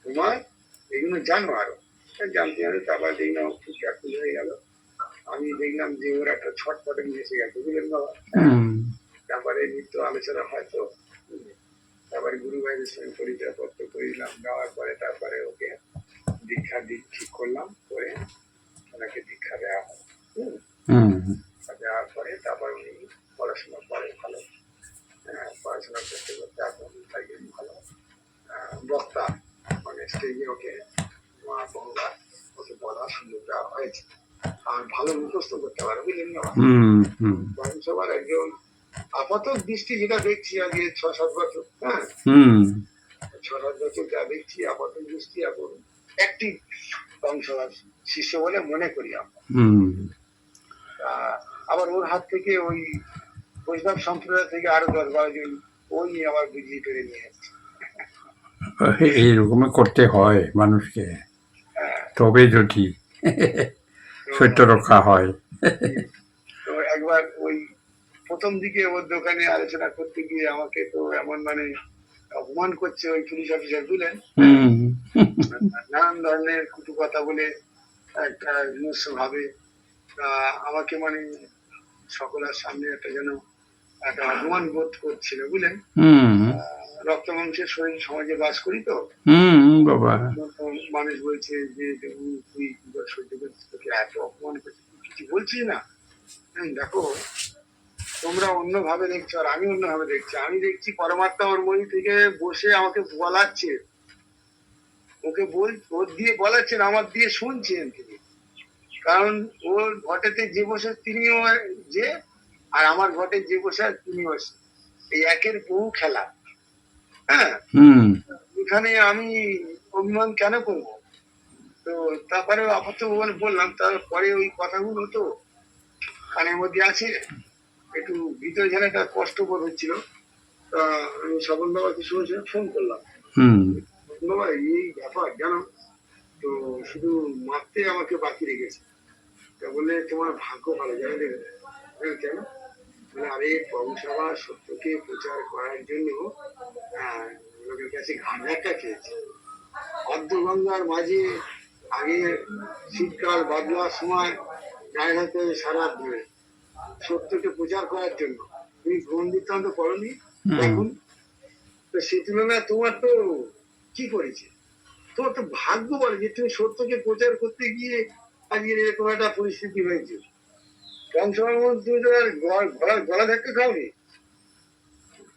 তোমার এগুলো জানো আরো, জানতে জানতে তারপর দেখলাম খুব ব্যাকুল হয়ে গেল। আমি দেখলাম যে ওর একটা ছটপটে এসে গেছে বুঝলেন বাবা। হুম তারপরে নিত্য আলোচনা হয়তো, তারপরে গুরু ভাইদের সঙ্গে পরিচয় পত্র করিলাম, দেওয়ার পরে তারপরে ওকে দীক্ষা ঠিক করলাম, করে ওনাকে দীক্ষা দেওয়া হয়। হম, হুম দেওয়ার পরে তারপর উনি পড়াশোনা করে ভালো। পড়াশোনা করতে করতে এখন একজন ভালো বক্তা, মানে স্টেজে ওকে বহুবার ওকে বলার সুযোগ দেওয়া হয়েছে। আর ভালো মুখস্থ করতে পারে বুঝলেন না। হুম হুম সবার একজন আপাতত দৃষ্টি যেটা দেখছি আগে 6-7 বছর, হ্যাঁ হুম 6-7 বছর যা দেখছি আপাতত দৃষ্টি এখন একটি বংশধর শিষ্য বলে মনে করি আমরা। হুম আবার ওর হাত থেকে ওই বৈষ্ণব সম্প্রদায় থেকে আরো 10-12 জন ওই আবার বুঝিয়ে করে নিয়ে এসছে। এইরকমই করতে হয় মানুষকে, হ্যাঁ, তবে যদি তো সত্য রক্ষা হয়। তো একবার ওই প্রথম দিকে ওর দোকানে আলোচনা করতে গিয়ে আমাকে তো এমন মানে অপমান করছে ওই পুলিশ অফিসার বুঝলেন। হুম নানান ধরনের কুটু কথা বলে একটা নিজস্ব ভাবে আমাকে মানে সকলের সামনে একটা যেন একটা অপমান বোধ করছিল বুঝলেন। হুম রক্ত মাংসের শরীর সমাজে বাস করি তো, হুম বাবা মানুষ বলছে যে তুই কি করে সহ্য করছিস, তোকে এত অপমান করছিস, তুই কিছু বলছিস না। দেখো, তোমরা অন্যভাবে দেখছো আর আমি অন্যভাবে দেখছি। আমি দেখছি পরমাত্মা ওর মধ্যে থেকে বসে আমাকে বলাচ্ছে, ওকে ওর দিয়ে বলাচ্ছেন, আমার দিয়ে শুনছেন তিনি। কারণ ওর ঘটেতে যে বসে তিনিও যে, আর আমার ঘটে যে বসে তিনিও সে। এই একের বহু খেলা। হ্যাঁ, হুম এখানে আমি অভিমান কেন করবো? তো তারপরে আপাতত বললাম, তারপরে ওই কথাগুলো তো কানের মধ্যে আছে, একটু ভিতরে যেন একটা কষ্ট বোধ হচ্ছিল। তা আমি স্বপন বাবাকে সঙ্গে সঙ্গে ফোন করলাম, হুম বাবা এই ব্যাপার জানো তো, শুধু মারতে আমাকে বাকি রেখেছে। তা বললে তোমার ভাগ্য ভালো জানো দেবে। কেন? বলে আরে পৌরসভা সত্যকে প্রচার করার জন্য লোকের কাছে ঘাট ধাক্কা খেয়েছে। অর্ধগঙ্গার মাঝে আগে শীতকাল বাদলার সময় গায়ে হাতে সারা ধরে সত্যকে প্রচার করার জন্য তুমি ভ্রমণ বৃত্তান্ত করনি হুম এখন। তো সে তুলনায় তোমার তো কি করেছে, তোমার তো ভাগ্য বলে যে তুমি সত্যকে প্রচার করতে গিয়ে আজকের এরকম একটা পরিস্থিতি হয়েছে। কম সময়ের মধ্যে তুমি তো আর গলা ধাক্কা খাওনি।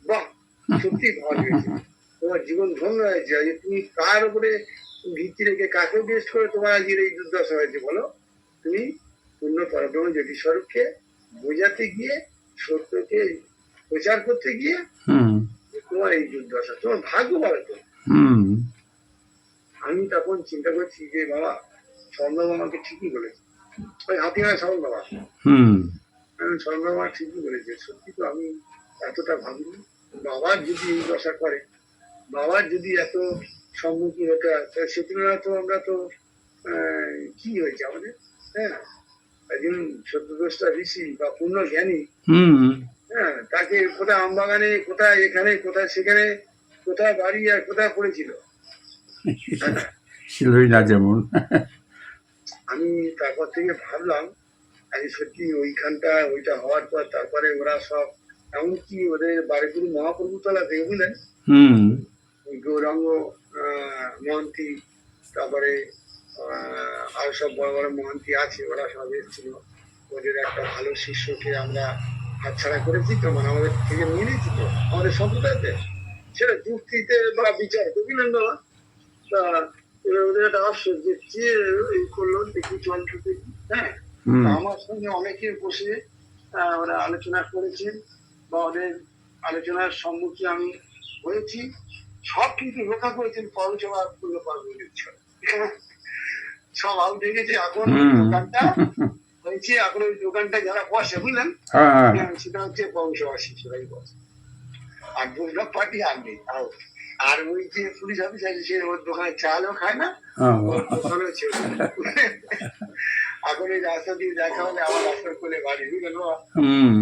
বাহ, সত্যি ভালো হয়েছে, তোমার জীবন ধন্য হয়েছে। যে তুমি কার উপরে ভিত্তি রেখে কাকে বেস্ট করে তোমার আজকের এই দুর্দশা হয়েছে বলো। তুমি পূর্ণ পরব্রহ্ম জ্যোতি স্বরূপকে বোঝাতে গিয়ে, সত্যকে প্রচার করতে গিয়ে হুম তোমার এই দুর্দশা, তোমার ভাগ্য ভালো তো। হুম আমি তখন চিন্তা করছি যে বাবা স্বর্ণ আমাকে ঠিকই বলেছে, ওই হাতিমারা স্বর্ণ বাবা, হুম স্বর্ণ বাবা ঠিকই বলেছে। সত্যি তো আমি এতটা ভাবিনি। বাবার যদি এই দশা করে, বাবার যদি এত সম্মুখীন হতে হয়, সে তুলনায় তো আমরা তো কি হয়েছে আমাদের। হ্যাঁ, একজন সত্যদ্রষ্টা ঋষি বা পূর্ণ জ্ঞানী, হুম হ্যাঁ, তাকে কোথায় আমবাগানে, কোথায় এখানে, কোথায় সেখানে, কোথায় বাড়ি আর কোথায় পড়েছিল। ছিলই না যেমন। আমি তারপর থেকে ভাবলাম আজ সত্যি ওইখানটা ওইটা হওয়ার পর তারপরে ওরা সব, এমনকি ওদের বাড়িগুলো মহাপ্রভু তলা থেকে বুঝলেন, হুম গৌরাঙ্গ মহান্তি, তারপরে আরো সব বড় বড় মহান্তি আছে, ওরা সব এসেছিল। ওদের একটা ভালো শিষ্যকে আমরা হাতছাড়া করেছি তো, মানে আমাদের থেকে নিয়ে নিয়েছি তো আমাদের সম্প্রদায়তে, সেটা যুক্তিতে বা বিচার বুঝলেন বাবা। তা এবার ওদের একটা আশ্চর্য যে কে এই করলো দেখি চলতে দেখি। হ্যাঁ, হুম আমার সঙ্গে অনেকে বসে ওরা আলোচনা করেছেন বা ওদের আলোচনার সম্মুখে আমি হয়েছি। সব কিন্তু রক্ষা করেছেন পৌরসভা পূর্ণ পার্বণের ছয়। সব আউট হয়ে গেছে। এখন ওই হুম দোকানটা হয়েছে, এখন ওই দোকানটা যারা বসে বুঝলেন, হ্যাঁ সেটা হচ্ছে পৌরসভা শিশুরাই বসে। আর দুর্গা পার্টি আর নেই। আর ওই যে পুলিশ অফিস আছে, সে ওর দোকানে চালও খায় না, ওর দোকানও ছিল। এখন এই রাস্তা দিয়ে দেখা হলে আমার রাস্তার কোলে বাড়ি বুঝলেন বাবা, হুম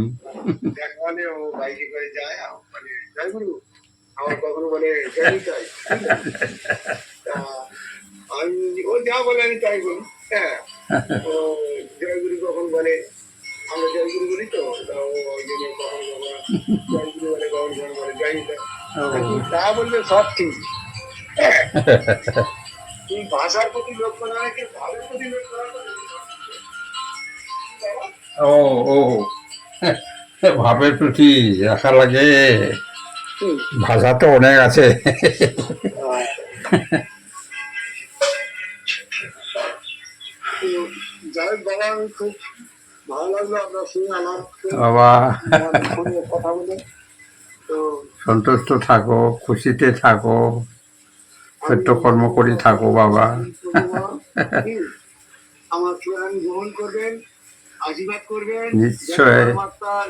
দেখা হলে ও বাইকে করে যায়, মানে জয় গুরু, আমার কখনো বলে জয় নিতাই। তা আমি, ও যা বলে আমি তাই বলি। হ্যাঁ, ও জয় গুরু কখন বলে, আমরা জয় গুরু বলি তো, তা ও ওই জন্য কখন জয় গুরু বলে, কখন কখন বলে জয় নিতাই। তা বললে সব ঠিক। হ্যাঁ, এই ভাষার প্রতি লক্ষ্য না রেখে ভাবের প্রতি লক্ষ্য রাখো। ও ও ভাবের প্রতি রাখা লাগে। ভাষা তো অনেক আছে। যাই হোক বাবা, আমি খুব ভালো লাগলো আপনার সঙ্গে আলাপ বাবা ফোনে কথা বলে। তো সন্তুষ্ট থাকো, খুশিতে থাকো, সত্য কর্ম করে থাকো বাবা। আমার চূড়ান্ত গ্রহণ করবেন, আশীর্বাদ করবেন, নিশ্চয়। পরমাত্মার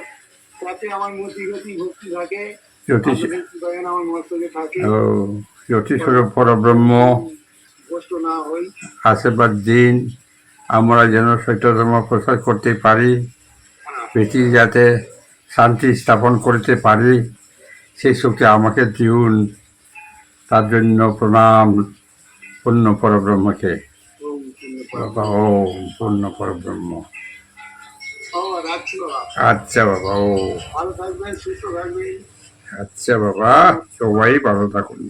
সাথে আমার মতি গতি ভক্তি থাকে, জ্যোতিষ আমার মস্তকে থাকে, ও জ্যোতিস্বরূপ পরব্রহ্ম কষ্ট না হই। আশীর্বাদ দিন, আমরা যেন সত্য ধর্ম প্রচার করতে পারি, পৃথিবী যাতে শান্তি স্থাপন করতে পারি, সেই শক্তি আমাকে দিন। তার জন্য প্রণাম পূর্ণ পরব্রহ্মকে। ওম পূর্ণ বাবা পরব্রহ্ম। ও পূর্ণ পরব্রহ্ম। ও রাখছি বাবা, আচ্ছা বাবা ও ভালো থাকবেন, সুস্থ থাকবেন। আচ্ছা বাবা, সবাই ভালো থাকুন।